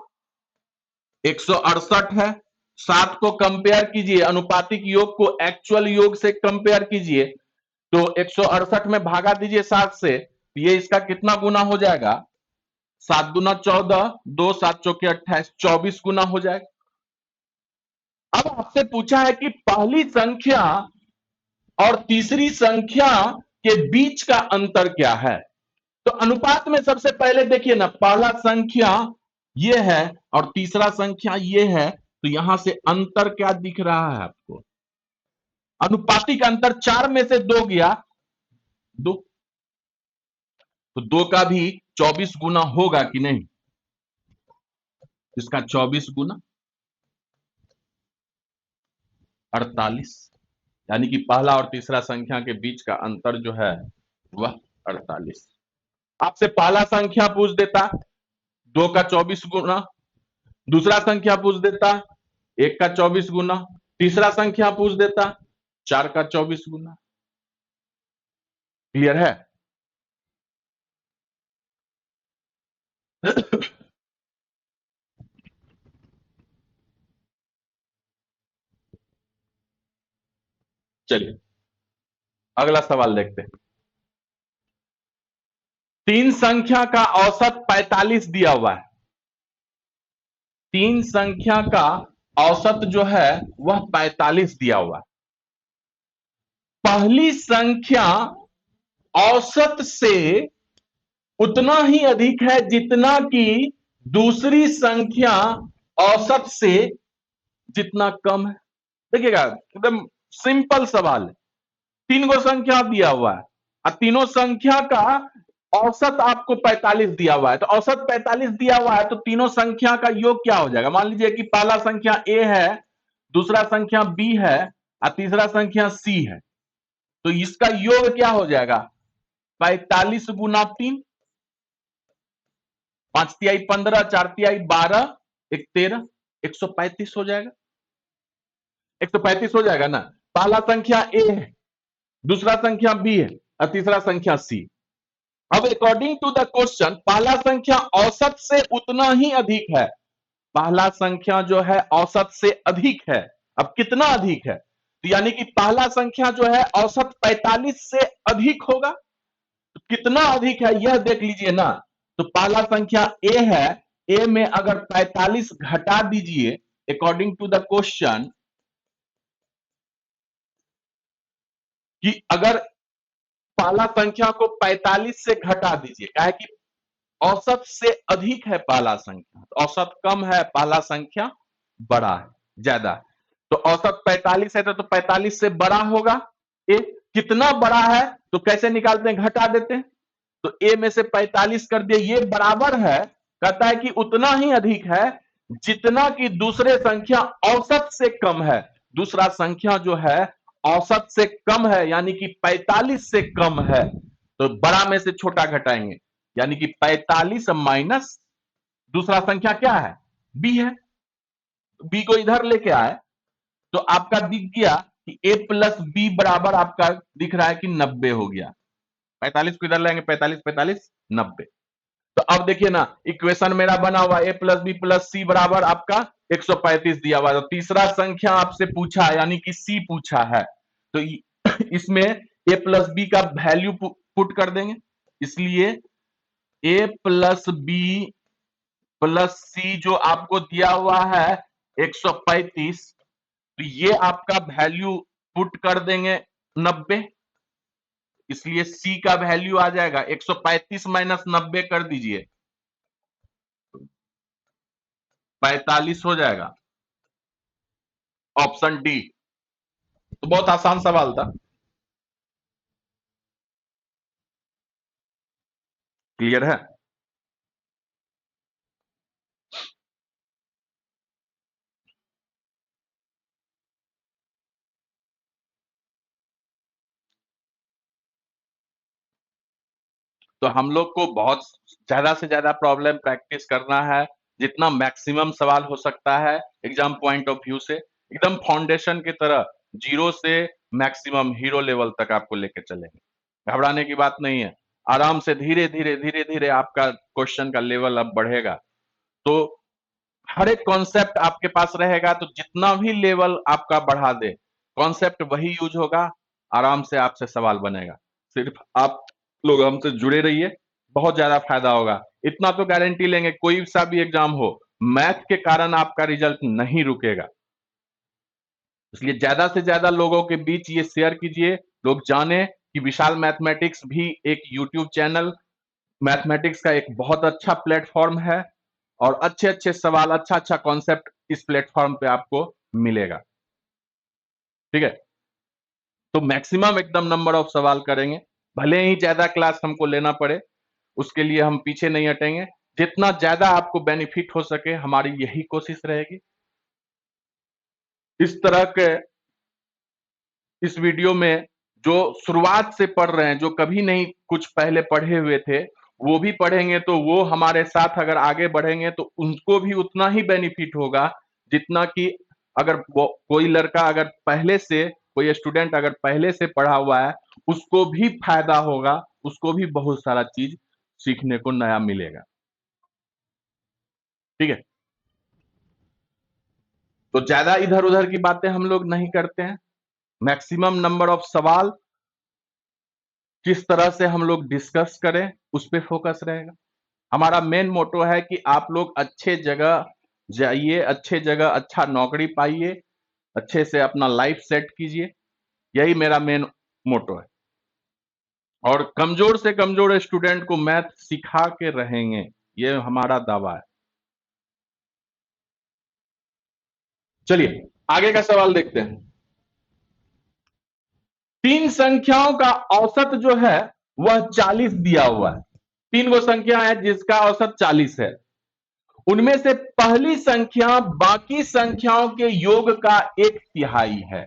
168 है। 7 को कंपेयर कीजिए, अनुपातिक योग को एक्चुअल योग से कंपेयर कीजिए, तो 168 में भागा दीजिए 7 से, ये इसका कितना गुना हो जाएगा? 7 दूना 14, 2 7 चौके 28, 24 गुना हो जाएगा। अब आपसे पूछा है कि पहली संख्या और तीसरी संख्या के बीच का अंतर क्या है? तो अनुपात में सबसे पहले देखिए ना, पहला संख्या ये है और तीसरा संख्या ये है, तो यहां से अंतर क्या दिख रहा है आपको? अनुपातिक अंतर 4 में से 2 गया, 2, तो 2 का भी 24 गुना होगा कि नहीं? इसका 24 गुना 48, यानी कि पहला और तीसरा संख्या के बीच का अंतर जो है वह 48। आपसे पहला संख्या पूछ देता 2 का 24 गुना, दूसरा संख्या पूछ देता 1 का 24 गुना, तीसरा संख्या पूछ देता 4 का 24 गुना। क्लियर है? चलिए अगला सवाल देखते हैं। 3 संख्या का औसत 45 दिया हुआ है। 3 संख्या का औसत जो है वह 45 दिया हुआ है। पहली संख्या औसत से उतना ही अधिक है जितना कि दूसरी संख्या औसत से जितना कम है। देखिएगा एकदम सिंपल सवाल है। 3 गो संख्या दिया हुआ है और तीनों संख्या का औसत आपको 45 दिया हुआ है। तो औसत 45 दिया हुआ है, तो तीनों संख्या का योग क्या हो जाएगा? मान लीजिए कि पहला संख्या a है, दूसरा संख्या b है और तीसरा संख्या c है, तो इसका योग क्या हो जाएगा? 45 गुना 3, 5 तिहाई 15, 4 तिहाई 12, 1 13, 135 हो जाएगा। 135 हो जाएगा ना। पहला संख्या a है, दूसरा संख्या b है और तीसरा संख्या c। अब अकॉर्डिंग टू द क्वेश्चन पहला संख्या औसत से उतना ही अधिक है। पहला संख्या जो है औसत से अधिक है। अब कितना अधिक है? तो यानी कि पहला संख्या जो है औसत 45 से अधिक होगा। तो कितना अधिक है यह देख लीजिए ना। तो पहला संख्या a है, a में अगर 45 घटा दीजिए अकॉर्डिंग टू द क्वेश्चन, कि अगर पहला संख्या को 45 से घटा दीजिए, क्या कि औसत से अधिक है पहला संख्या, तो औसत कम है, पहला संख्या बड़ा है, ज्यादा है। तो औसत 45 है तो 45 से बड़ा होगा। ए कितना बड़ा है तो कैसे निकालते हैं? घटा देते हैं। तो ए में से 45 कर दिए, ये बराबर है, कहता है कि उतना ही अधिक है जितना कि दूसरे संख्या औसत से कम है। दूसरा संख्या जो है औसत से कम है, यानी कि 45 से कम है, तो बड़ा में से छोटा घटाएंगे, यानी कि 45 माइनस दूसरा संख्या क्या है? बी है। बी को इधर लेके आए तो आपका दिख गया कि a प्लस बी बराबर आपका दिख रहा है कि 90 हो गया। 45 को इधर लेंगे, 45 45 90। तो अब देखिए ना, इक्वेशन मेरा बना हुआ a प्लस बी प्लस सी बराबर आपका 135 दिया हुआ है। तो तीसरा संख्या आपसे पूछा यानी कि सी पूछा है, तो इसमें a प्लस बी का वैल्यू पुट कर देंगे। इसलिए a प्लस बी प्लस सी जो आपको दिया हुआ है 135, तो ये आपका वैल्यू पुट कर देंगे 90। इसलिए सी का वैल्यू आ जाएगा 135 माइनस 90 कर दीजिए, 45 हो जाएगा। Option D. तो बहुत आसान सवाल था। क्लियर है? तो हम लोग को बहुत ज्यादा से ज्यादा प्रॉब्लम प्रैक्टिस करना है, जितना मैक्सिमम सवाल हो सकता है एग्जाम पॉइंट ऑफ व्यू से, एकदम फाउंडेशन की तरह जीरो से मैक्सिमम हीरो लेवल तक आपको लेके चलेंगे। घबराने की बात नहीं है। आराम से धीरे धीरे धीरे धीरे आपका क्वेश्चन का लेवल अब बढ़ेगा। तो हर एक कॉन्सेप्ट आपके पास रहेगा, तो जितना भी लेवल आपका बढ़ा दे कॉन्सेप्ट वही यूज होगा, आराम से आपसे सवाल बनेगा। सिर्फ आप लोग हमसे जुड़े रहिए, बहुत ज्यादा फायदा होगा। इतना तो गारंटी लेंगे, कोई सा भी एग्जाम हो, मैथ के कारण आपका रिजल्ट नहीं रुकेगा। इसलिए ज्यादा से ज्यादा लोगों के बीच ये शेयर कीजिए, लोग जाने कि विशाल मैथमेटिक्स भी एक यूट्यूब चैनल मैथमेटिक्स का एक बहुत अच्छा प्लेटफॉर्म है और अच्छे अच्छे सवाल, अच्छा अच्छा कॉन्सेप्ट इस प्लेटफॉर्म पे आपको मिलेगा। ठीक है, तो मैक्सिमम एकदम नंबर ऑफ सवाल करेंगे, भले ही ज्यादा क्लास हमको लेना पड़े, उसके लिए हम पीछे नहीं हटेंगे। जितना ज्यादा आपको बेनिफिट हो सके हमारी यही कोशिश रहेगी। इस तरह के इस वीडियो में जो शुरुआत से पढ़ रहे हैं, जो कभी नहीं कुछ पहले पढ़े हुए थे, वो भी पढ़ेंगे तो वो हमारे साथ अगर आगे बढ़ेंगे तो उनको भी उतना ही बेनिफिट होगा जितना कि अगर कोई लड़का अगर पहले से, कोई स्टूडेंट अगर पहले से पढ़ा हुआ है, उसको भी फायदा होगा, उसको भी बहुत सारा चीज सीखने को नया मिलेगा। ठीक है, तो ज्यादा इधर उधर की बातें हम लोग नहीं करते हैं। मैक्सिमम नंबर ऑफ सवाल किस तरह से हम लोग डिस्कस करें उस पर फोकस रहेगा। हमारा मेन मोटो है कि आप लोग अच्छे जगह जाइए, अच्छे जगह अच्छा नौकरी पाइए, अच्छे से अपना लाइफ सेट कीजिए, यही मेरा मेन मोटो है। और कमजोर से कमजोर स्टूडेंट को मैथ सिखा के रहेंगे, ये हमारा दावा है। चलिए आगे का सवाल देखते हैं। तीन संख्याओं का औसत जो है वह 40 दिया हुआ है। तीन गो संख्या है जिसका औसत 40 है। उनमें से पहली संख्या बाकी संख्याओं के योग का 1/3 है।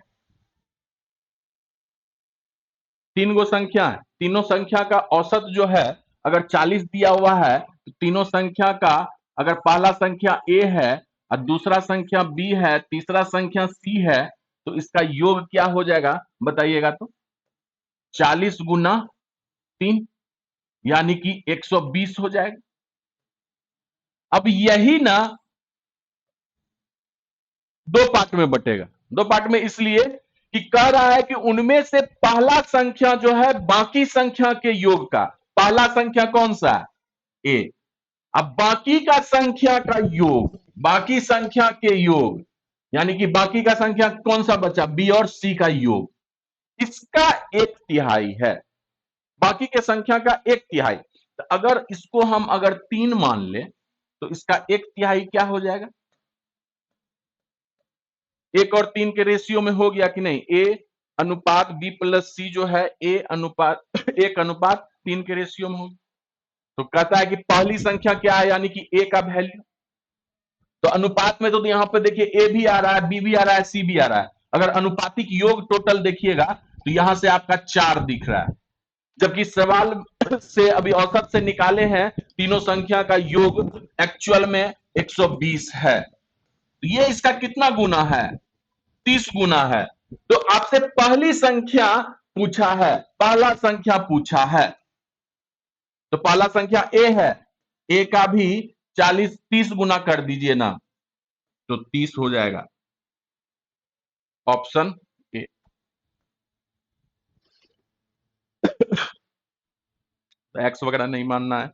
तीन गो संख्या है, तीनों संख्या का औसत जो है अगर 40 दिया हुआ है तो तीनों संख्या का, अगर पहला संख्या ए है और दूसरा संख्या बी है, तीसरा संख्या सी है, तो इसका योग क्या हो जाएगा बताइएगा तो? 40 गुना 3 यानी कि 120 हो जाएगा। अब यही ना दो पार्ट में बटेगा। दो पार्ट में इसलिए कि कह रहा है कि उनमें से पहला संख्या जो है बाकी संख्या के योग का, पहला संख्या कौन सा है? ए। अब बाकी का संख्या का योग, बाकी संख्या के योग यानी कि बाकी का संख्या कौन सा बचा? बी और सी का योग, इसका 1/3 है। बाकी के संख्या का 1/3। तो अगर इसको हम अगर 3 मान ले तो इसका 1/3 क्या हो जाएगा? एक और 3 के रेशियो में हो गया कि नहीं? ए अनुपात बी प्लस सी जो है ए अनुपात 1/3 के रेशियो में होगी। तो कहता है कि पहली संख्या क्या है यानी कि ए का वैल्यू। तो अनुपात में तो यहां पे देखिए ए भी आ रहा है, बी भी आ रहा है, सी भी आ रहा है। अगर अनुपातिक योग टोटल देखिएगा तो यहां से आपका 4 दिख रहा है, जबकि सवाल से अभी औसत से निकाले हैं तीनों संख्या का योग एक्चुअल में 120 है। तो ये इसका कितना गुना है? 30 गुना है। तो आपसे पहली संख्या पूछा है, पहला संख्या पूछा है, तो पहला संख्या ए है, ए का भी 30 गुना कर दीजिए ना, तो 30 हो जाएगा। Option A. तो एक्स वगैरह नहीं मानना है।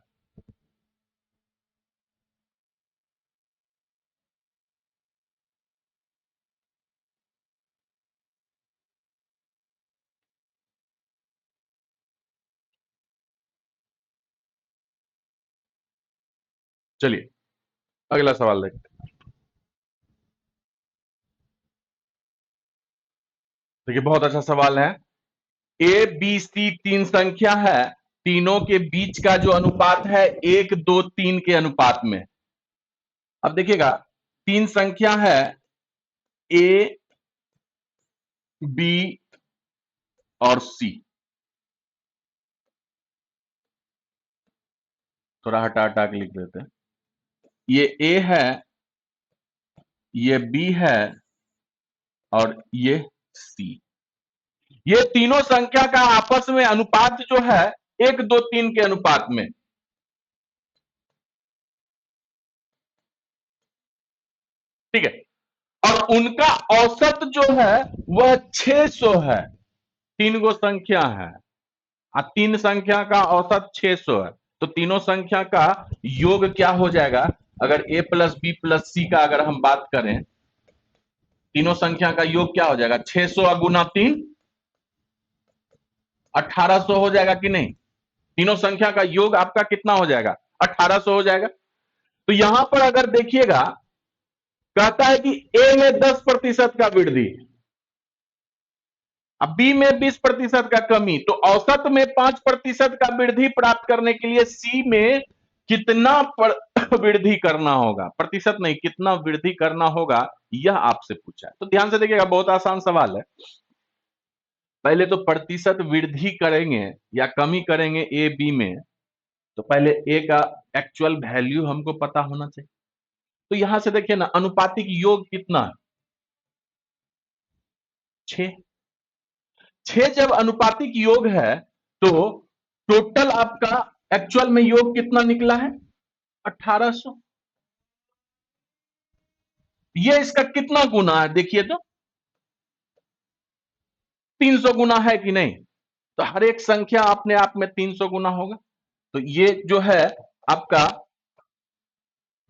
चलिए अगला सवाल देखते हैं। देखिए बहुत अच्छा सवाल है। ए बी सी तीन संख्या है, तीनों के बीच का जो अनुपात है 1 2 3 के अनुपात में। अब देखिएगा तीन संख्या है ए बी और सी, थोड़ा हटा हटा के लिख देते हैं। ये ए है, ये बी है और ये सी। ये तीनों संख्या का आपस में अनुपात जो है 1 2 3 के अनुपात में। ठीक है, और उनका औसत जो है वह 600 है। तीन गो संख्या है और तीन संख्या का औसत 600 है, तो तीनों संख्या का योग क्या हो जाएगा? अगर a प्लस बी प्लस सी का अगर हम बात करें, तीनों संख्या का योग क्या हो जाएगा? 600 गुना 3 1800 हो जाएगा कि नहीं? तीनों संख्या का योग आपका कितना हो जाएगा? 1800 हो जाएगा। तो यहां पर अगर देखिएगा, कहता है कि ए में 10% का वृद्धि, अब बी में 20% का कमी, तो औसत में 5% का वृद्धि प्राप्त करने के लिए सी में कितना वृद्धि करना होगा? प्रतिशत नहीं, कितना वृद्धि करना होगा, यह आपसे पूछा है। तो ध्यान से देखिएगा, बहुत आसान सवाल है। पहले तो प्रतिशत वृद्धि करेंगे या कमी करेंगे ए बी में, तो पहले ए का एक्चुअल वैल्यू हमको पता होना चाहिए। तो यहां से देखिए ना, अनुपातिक योग कितना है? 6। 6 जब अनुपातिक योग है, तो टोटल आपका एक्चुअल में योग कितना निकला है? 1800। ये इसका कितना गुना है देखिए तो, 300 गुना है कि नहीं? तो हर एक संख्या अपने आप में 300 गुना होगा। तो ये जो है आपका,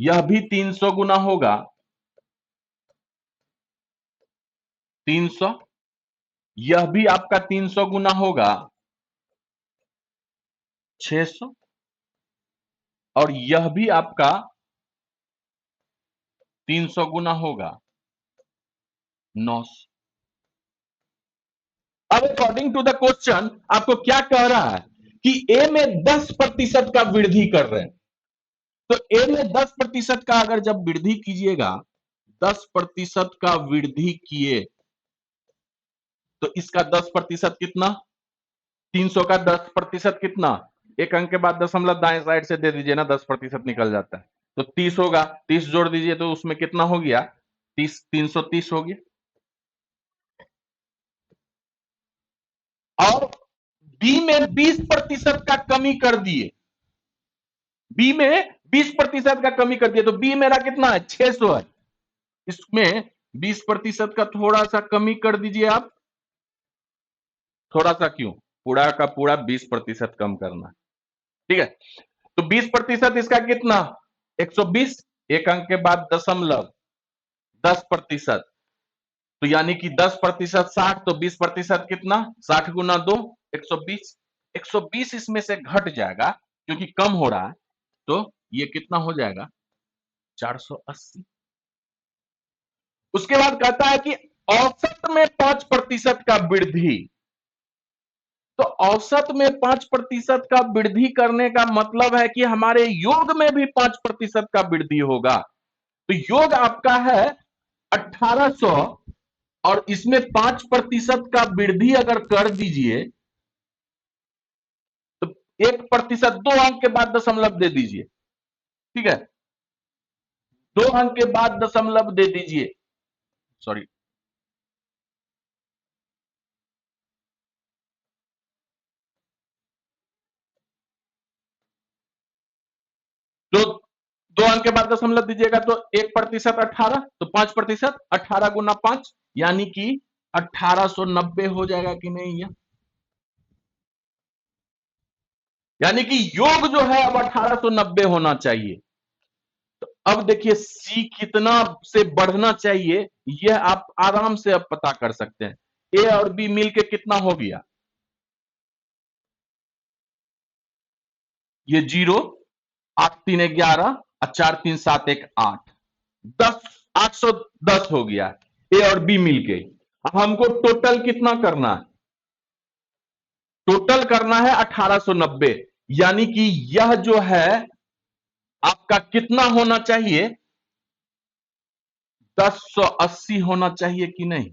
यह भी 300 गुना होगा, 300। यह भी आपका 300 गुना होगा, 600। और यह भी आपका 300 गुना होगा, 900। अब अकॉर्डिंग टू द क्वेश्चन आपको क्या कह रहा है कि ए में 10% का वृद्धि कर रहे हैं। तो ए में 10% का अगर जब वृद्धि कीजिएगा, 10% का वृद्धि किए, तो इसका 10% कितना? 300 का 10% कितना? एक अंक के बाद दशमलव दाएं साइड से दे दीजिए ना, 10% निकल जाता है। तो 30 होगा, 30 जोड़ दीजिए तो उसमें कितना हो गया? 30, 330 हो गया। और बी में 20% का कमी कर दिए, बी में 20% का कमी कर दिया, तो बी मेरा कितना है? 600 है। इसमें 20% का थोड़ा सा कमी कर दीजिए आप। थोड़ा सा क्यों? पूरा का पूरा 20% कम करना, ठीक है। तो 20% इसका कितना? 120। एक अंक के बाद दशमलव, 10%। तो यानी कि 10% 60, तो 20% कितना? 60 गुना 2, 120। 120 इसमें से घट जाएगा क्योंकि कम हो रहा है, तो ये कितना हो जाएगा? 480। उसके बाद कहता है कि औसत में 5% का वृद्धि। तो औसत में 5% का वृद्धि करने का मतलब है कि हमारे योग में भी 5% का वृद्धि होगा। तो योग आपका है 1800, और इसमें 5% का वृद्धि अगर कर दीजिए, तो 1%, 2 अंक के बाद दशमलव दे दीजिए, ठीक है। 2 अंक के बाद दशमलव दे दीजिए, सॉरी, तो 2 अंक के बाद दशमलव दीजिएगा तो 1% 18, तो 5%, 18 गुना 5, यानी कि 1890 हो जाएगा कि नहीं? यानी कि योग जो है अब 1890 होना चाहिए। तो अब देखिए सी कितना से बढ़ना चाहिए, यह आप आराम से अब पता कर सकते हैं। ए और बी मिलके कितना हो गया? ये 0, 8 3 11, और 4 3 7 1 8, 10, 810 हो गया ए और बी मिलके। अब हमको टोटल कितना करना है? टोटल करना है 1890, यानी कि यह जो है आपका कितना होना चाहिए? 1080 होना चाहिए कि नहीं?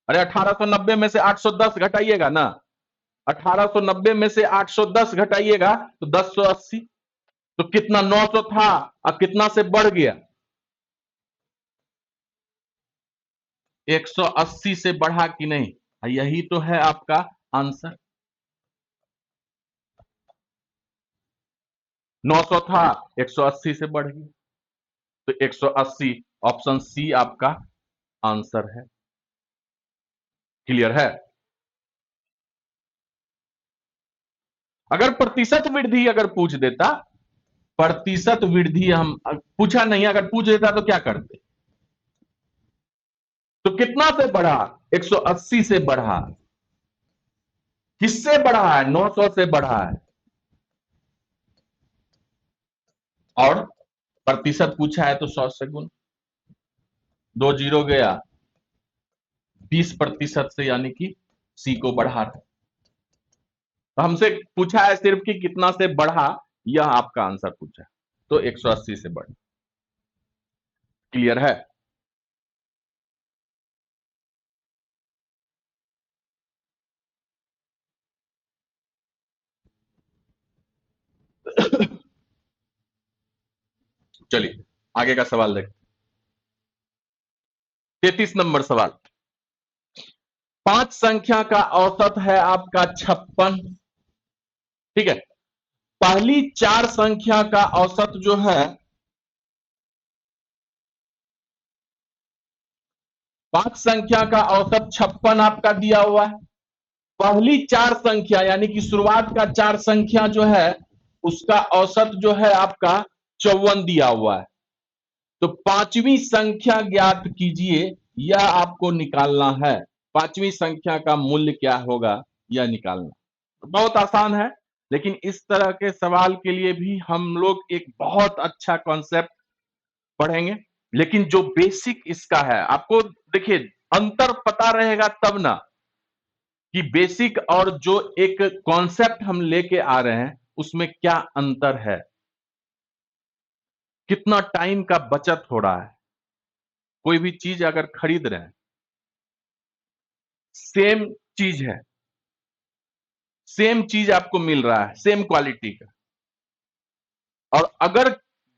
अरे 1890 में से 810 घटाइएगा ना, 1890 में से 810 घटाइएगा तो 1080। तो कितना? 900 था, अब कितना से बढ़ गया? 180 से बढ़ा कि नहीं? यही तो है आपका आंसर। 900 था, 180 से बढ़ गया, तो 180, ऑप्शन सी आपका आंसर है। क्लियर है? अगर प्रतिशत वृद्धि अगर पूछ देता, प्रतिशत वृद्धि हम पूछा नहीं, अगर पूछ देता तो क्या करते? तो कितना से बढ़ा? 180 से बढ़ा। किससे बढ़ा है? 900 से बढ़ा है। और प्रतिशत पूछा है तो 100 से गुण, 2 जीरो गया 20% से, यानी कि सी को बढ़ा रहे। तो हमसे पूछा है सिर्फ कि कितना से बढ़ा, यह आपका आंसर पूछा है, तो 180 से बढ़। क्लियर है? चलिए आगे का सवाल देखते। 33 नंबर सवाल। 5 संख्या का औसत है आपका 56। ठीक है, पहली 4 संख्या का औसत जो है, 5 संख्या का औसत 56 आपका दिया हुआ है। पहली 4 संख्या यानी कि शुरुआत का 4 संख्या जो है, उसका औसत जो है आपका 54 दिया हुआ है। तो पांचवी संख्या ज्ञात कीजिए, यह आपको निकालना है। पांचवी संख्या का मूल्य क्या होगा, यह निकालना। तो बहुत आसान है, लेकिन इस तरह के सवाल के लिए भी हम लोग एक बहुत अच्छा कॉन्सेप्ट पढ़ेंगे। लेकिन जो बेसिक इसका है, आपको देखिए अंतर पता रहेगा तब ना, कि बेसिक और जो एक कॉन्सेप्ट हम लेके आ रहे हैं उसमें क्या अंतर है, कितना टाइम का बचत हो रहा है। कोई भी चीज अगर खरीद रहे हैं, सेम चीज है, सेम चीज आपको मिल रहा है, सेम क्वालिटी का, और अगर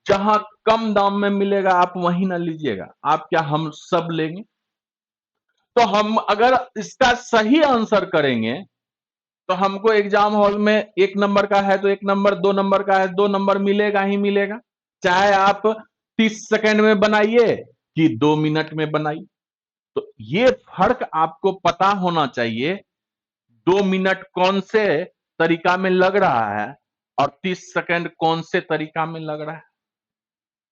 जहां कम दाम में मिलेगा आप वहीं ना लीजिएगा, आप क्या हम सब लेंगे? तो हम अगर इसका सही आंसर करेंगे तो हमको एग्जाम हॉल में 1 नंबर का है तो 1 नंबर, 2 नंबर का है 2 नंबर मिलेगा ही मिलेगा, चाहे आप 30 सेकंड में बनाइए कि 2 मिनट में बनाइए। तो ये फर्क आपको पता होना चाहिए, 2 मिनट कौन से तरीका में लग रहा है और 30 सेकंड कौन से तरीका में लग रहा है।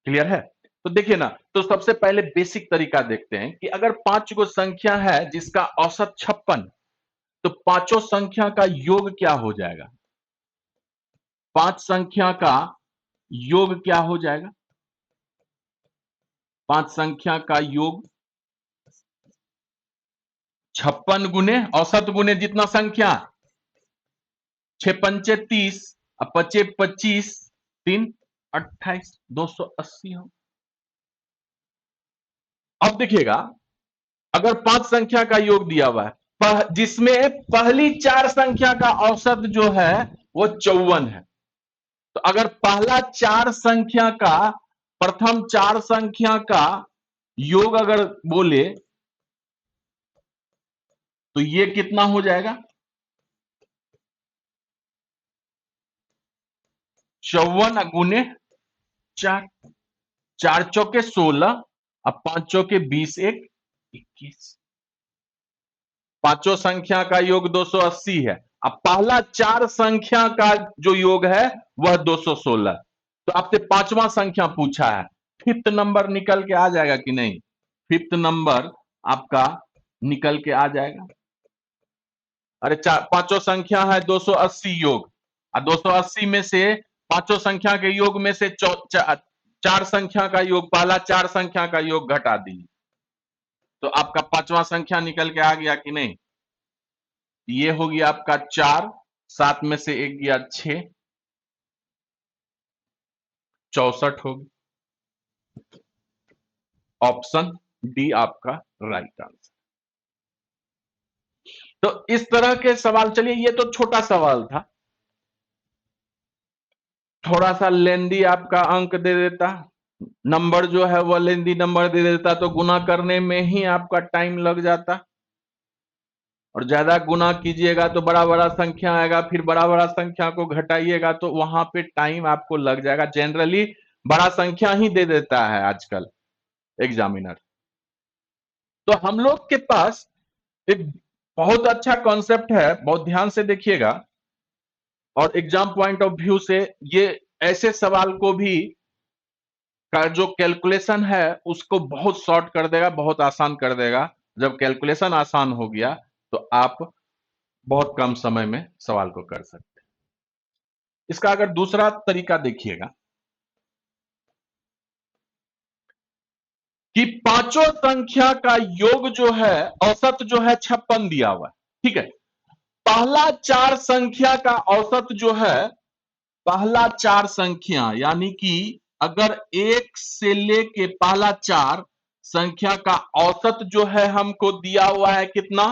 क्लियर है? तो देखिए ना, तो सबसे पहले बेसिक तरीका देखते हैं कि अगर 5 गो संख्या है जिसका औसत 56, तो पांचों संख्या का योग क्या हो जाएगा? 5 संख्या का योग क्या हो जाएगा? 5 संख्या का योग 56 गुने औसत गुने जितना संख्या, 6 पंचे 30 और 5 25, 3 28, 280 हो। अब देखिएगा, अगर 5 संख्या का योग दिया हुआ है, जिसमें पहली 4 संख्या का औसत जो है वो 54 है, तो अगर पहला 4 संख्या का, प्रथम 4 संख्या का योग अगर बोले तो ये कितना हो जाएगा? 54 गुने 4, 4 चौके 16 और 5 चौके 20, 1 21। पांचों संख्या का योग 280 है। अब पहला 4 संख्या का जो योग है वह 216। तो आपसे पांचवा संख्या पूछा है, फिफ्थ नंबर निकल के आ जाएगा कि नहीं? फिफ्थ नंबर आपका निकल के आ जाएगा। अरे पांचों संख्या है 280 योग, और 280 में से पांचों संख्या के योग में से 4 संख्या का योग, पहला 4 संख्या का योग घटा दीजिए, तो आपका पांचवा संख्या निकल के आ गया कि नहीं? ये हो गया आपका 4, 7 में से 1 गया 6, 64 होगी। ऑप्शन डी आपका राइट आंसर। तो इस तरह के सवाल, चलिए ये तो छोटा सवाल था, थोड़ा सा लेंदी आपका अंक दे देता, नंबर जो है वह लेंदी नंबर दे देता, तो गुना करने में ही आपका टाइम लग जाता, और ज्यादा गुना कीजिएगा तो बड़ा बड़ा संख्या आएगा, फिर बड़ा बड़ा संख्या को घटाइएगा तो वहां पे टाइम आपको लग जाएगा। जनरली बड़ा संख्या ही दे देता है आजकल एग्जामिनर। तो हम लोग के पास एक बहुत अच्छा कॉन्सेप्ट है, बहुत ध्यान से देखिएगा, और एग्जाम पॉइंट ऑफ व्यू से ये ऐसे सवाल को भी का जो कैलकुलेशन है उसको बहुत शॉर्ट कर देगा, बहुत आसान कर देगा। जब कैलकुलेशन आसान हो गया तो आप बहुत कम समय में सवाल को कर सकते हैं। इसका अगर दूसरा तरीका देखिएगा, कि पांचों संख्या का योग जो है औसत जो है 56 दिया हुआ है। ठीक है, पहला चार संख्या का औसत जो है, पहला चार संख्या यानी कि अगर एक से लेके पहला चार संख्या का औसत जो है हमको दिया हुआ है कितना,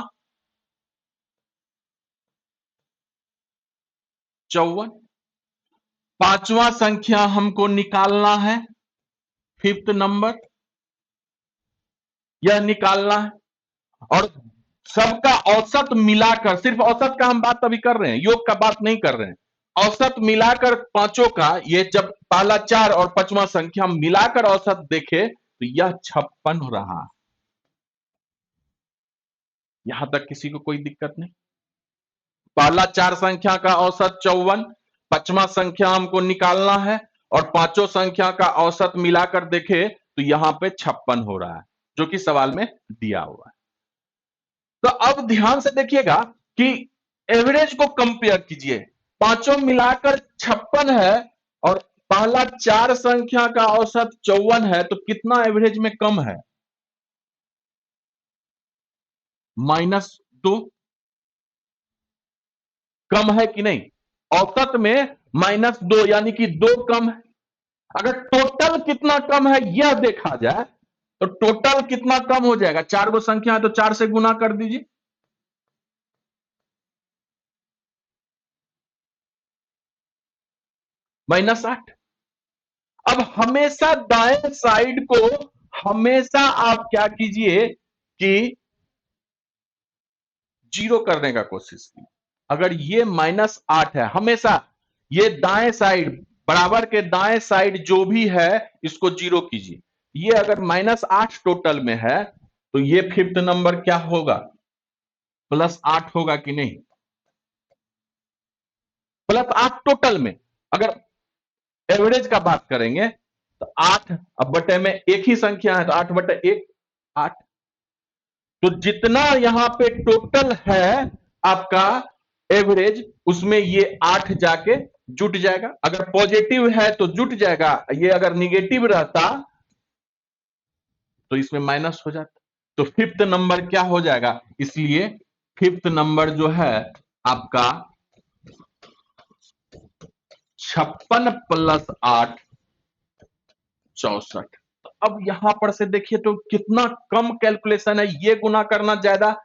54। पांचवा संख्या हमको निकालना है, फिफ्थ नंबर, यह निकालना है। और सबका औसत मिलाकर, सिर्फ औसत का हम बात अभी कर रहे हैं, योग का बात नहीं कर रहे हैं, औसत मिलाकर पांचों का, ये जब पहला चार और पांचवा संख्या मिलाकर औसत देखे तो यह 56 हो रहा है। यहां तक किसी को कोई दिक्कत नहीं। पहला चार संख्या का औसत 54, पांचवा संख्या हमको निकालना है और पांचों संख्या का औसत मिलाकर देखे तो यहां पे 56 हो रहा है, जो कि सवाल में दिया हुआ है। तो अब ध्यान से देखिएगा कि एवरेज को कंपेयर कीजिए, पांचों मिलाकर 56 है और पहला चार संख्या का औसत 54 है, तो कितना एवरेज में कम है, -2 कम है कि नहीं, औसत में -2 यानी कि 2 कम है। अगर टोटल कितना कम है यह देखा जाए तो टोटल कितना कम हो जाएगा, चार गो संख्या है तो 4 से गुना कर दीजिए, -8। अब हमेशा दाएं साइड को हमेशा आप क्या कीजिए कि 0 करने का कोशिश कीजिए। अगर ये -8 है, हमेशा ये दाएं साइड, बराबर के दाएं साइड जो भी है इसको 0 कीजिए। ये अगर -8 टोटल में है तो ये फिफ्थ नंबर क्या होगा, +8 होगा कि नहीं, +8 टोटल में। अगर एवरेज का बात करेंगे तो 8, अब बटे में एक ही संख्या है तो 8/1 8। तो जितना यहां पे टोटल है आपका एवरेज, उसमें ये 8 जाके जुट जाएगा। अगर पॉजिटिव है तो जुट जाएगा, ये अगर निगेटिव रहता तो इसमें माइनस हो जाता। तो फिफ्थ नंबर क्या हो जाएगा, इसलिए फिफ्थ नंबर जो है आपका 56 + 8 64। तो अब यहां पर से देखिए तो कितना कम कैलकुलेशन है, ये गुना करना ज्यादा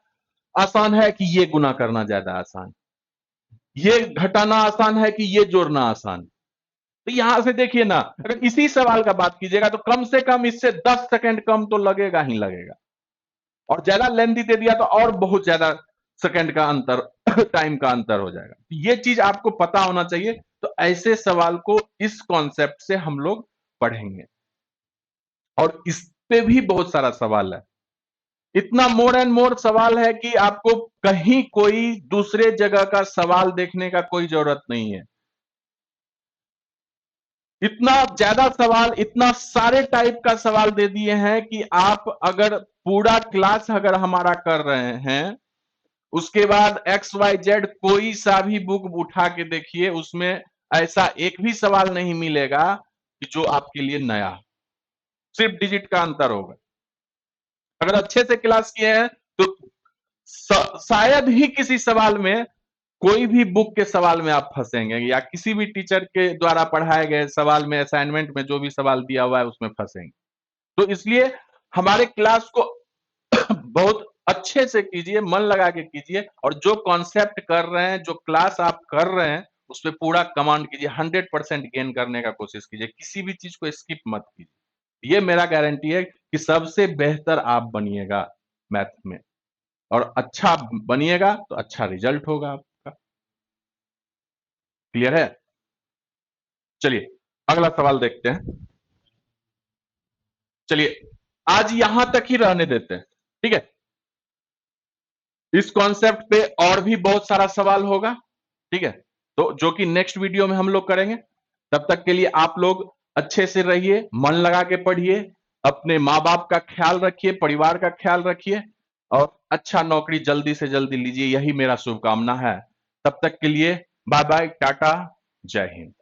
आसान है कि ये गुना करना ज्यादा आसान, ये घटाना आसान है कि ये जोड़ना आसान। तो यहां से देखिए ना, अगर इसी सवाल का बात कीजिएगा तो कम से कम इससे 10 सेकंड कम तो लगेगा ही लगेगा, और ज्यादा लेंथी दे दिया तो और बहुत ज्यादा सेकंड का अंतर टाइम का अंतर हो जाएगा। ये चीज आपको पता होना चाहिए। तो ऐसे सवाल को इस कॉन्सेप्ट से हम लोग पढ़ेंगे, और इस पे भी बहुत सारा सवाल है, इतना मोर एंड मोर सवाल है कि आपको कहीं कोई दूसरे जगह का सवाल देखने का कोई जरूरत नहीं है। इतना ज्यादा सवाल, इतना सारे टाइप का सवाल दे दिए हैं कि आप अगर पूरा क्लास अगर हमारा कर रहे हैं, उसके बाद XYZ कोई सा भी बुक उठा के देखिए, उसमें ऐसा एक भी सवाल नहीं मिलेगा कि जो आपके लिए नया, सिर्फ डिजिट का अंतर होगा। अगर अच्छे से क्लास किए हैं तो शायद ही किसी सवाल में, कोई भी बुक के सवाल में आप फंसेंगे, या किसी भी टीचर के द्वारा पढ़ाए गए सवाल में, असाइनमेंट में जो भी सवाल दिया हुआ है उसमें फंसेंगे। तो इसलिए हमारे क्लास को बहुत अच्छे से कीजिए, मन लगा के कीजिए, और जो कॉन्सेप्ट कर रहे हैं, जो क्लास आप कर रहे हैं, उस पर पूरा कमांड कीजिए, 100% गेन करने का कोशिश कीजिए, किसी भी चीज को स्किप मत कीजिए। ये मेरा गारंटी है कि सबसे बेहतर आप बनिएगा मैथ में, और अच्छा बनिएगा तो अच्छा रिजल्ट होगा आपका। क्लियर है? चलिए अगला सवाल देखते हैं। चलिए आज यहां तक ही रहने देते हैं, ठीक है। इस कॉन्सेप्ट पे और भी बहुत सारा सवाल होगा, ठीक है, तो जो कि नेक्स्ट वीडियो में हम लोग करेंगे। तब तक के लिए आप लोग अच्छे से रहिए, मन लगा के पढ़िए, अपने माँ बाप का ख्याल रखिए, परिवार का ख्याल रखिए, और अच्छा नौकरी जल्दी से जल्दी लीजिए, यही मेरा शुभकामना है। तब तक के लिए बाय बाय, टाटा, जय हिंद।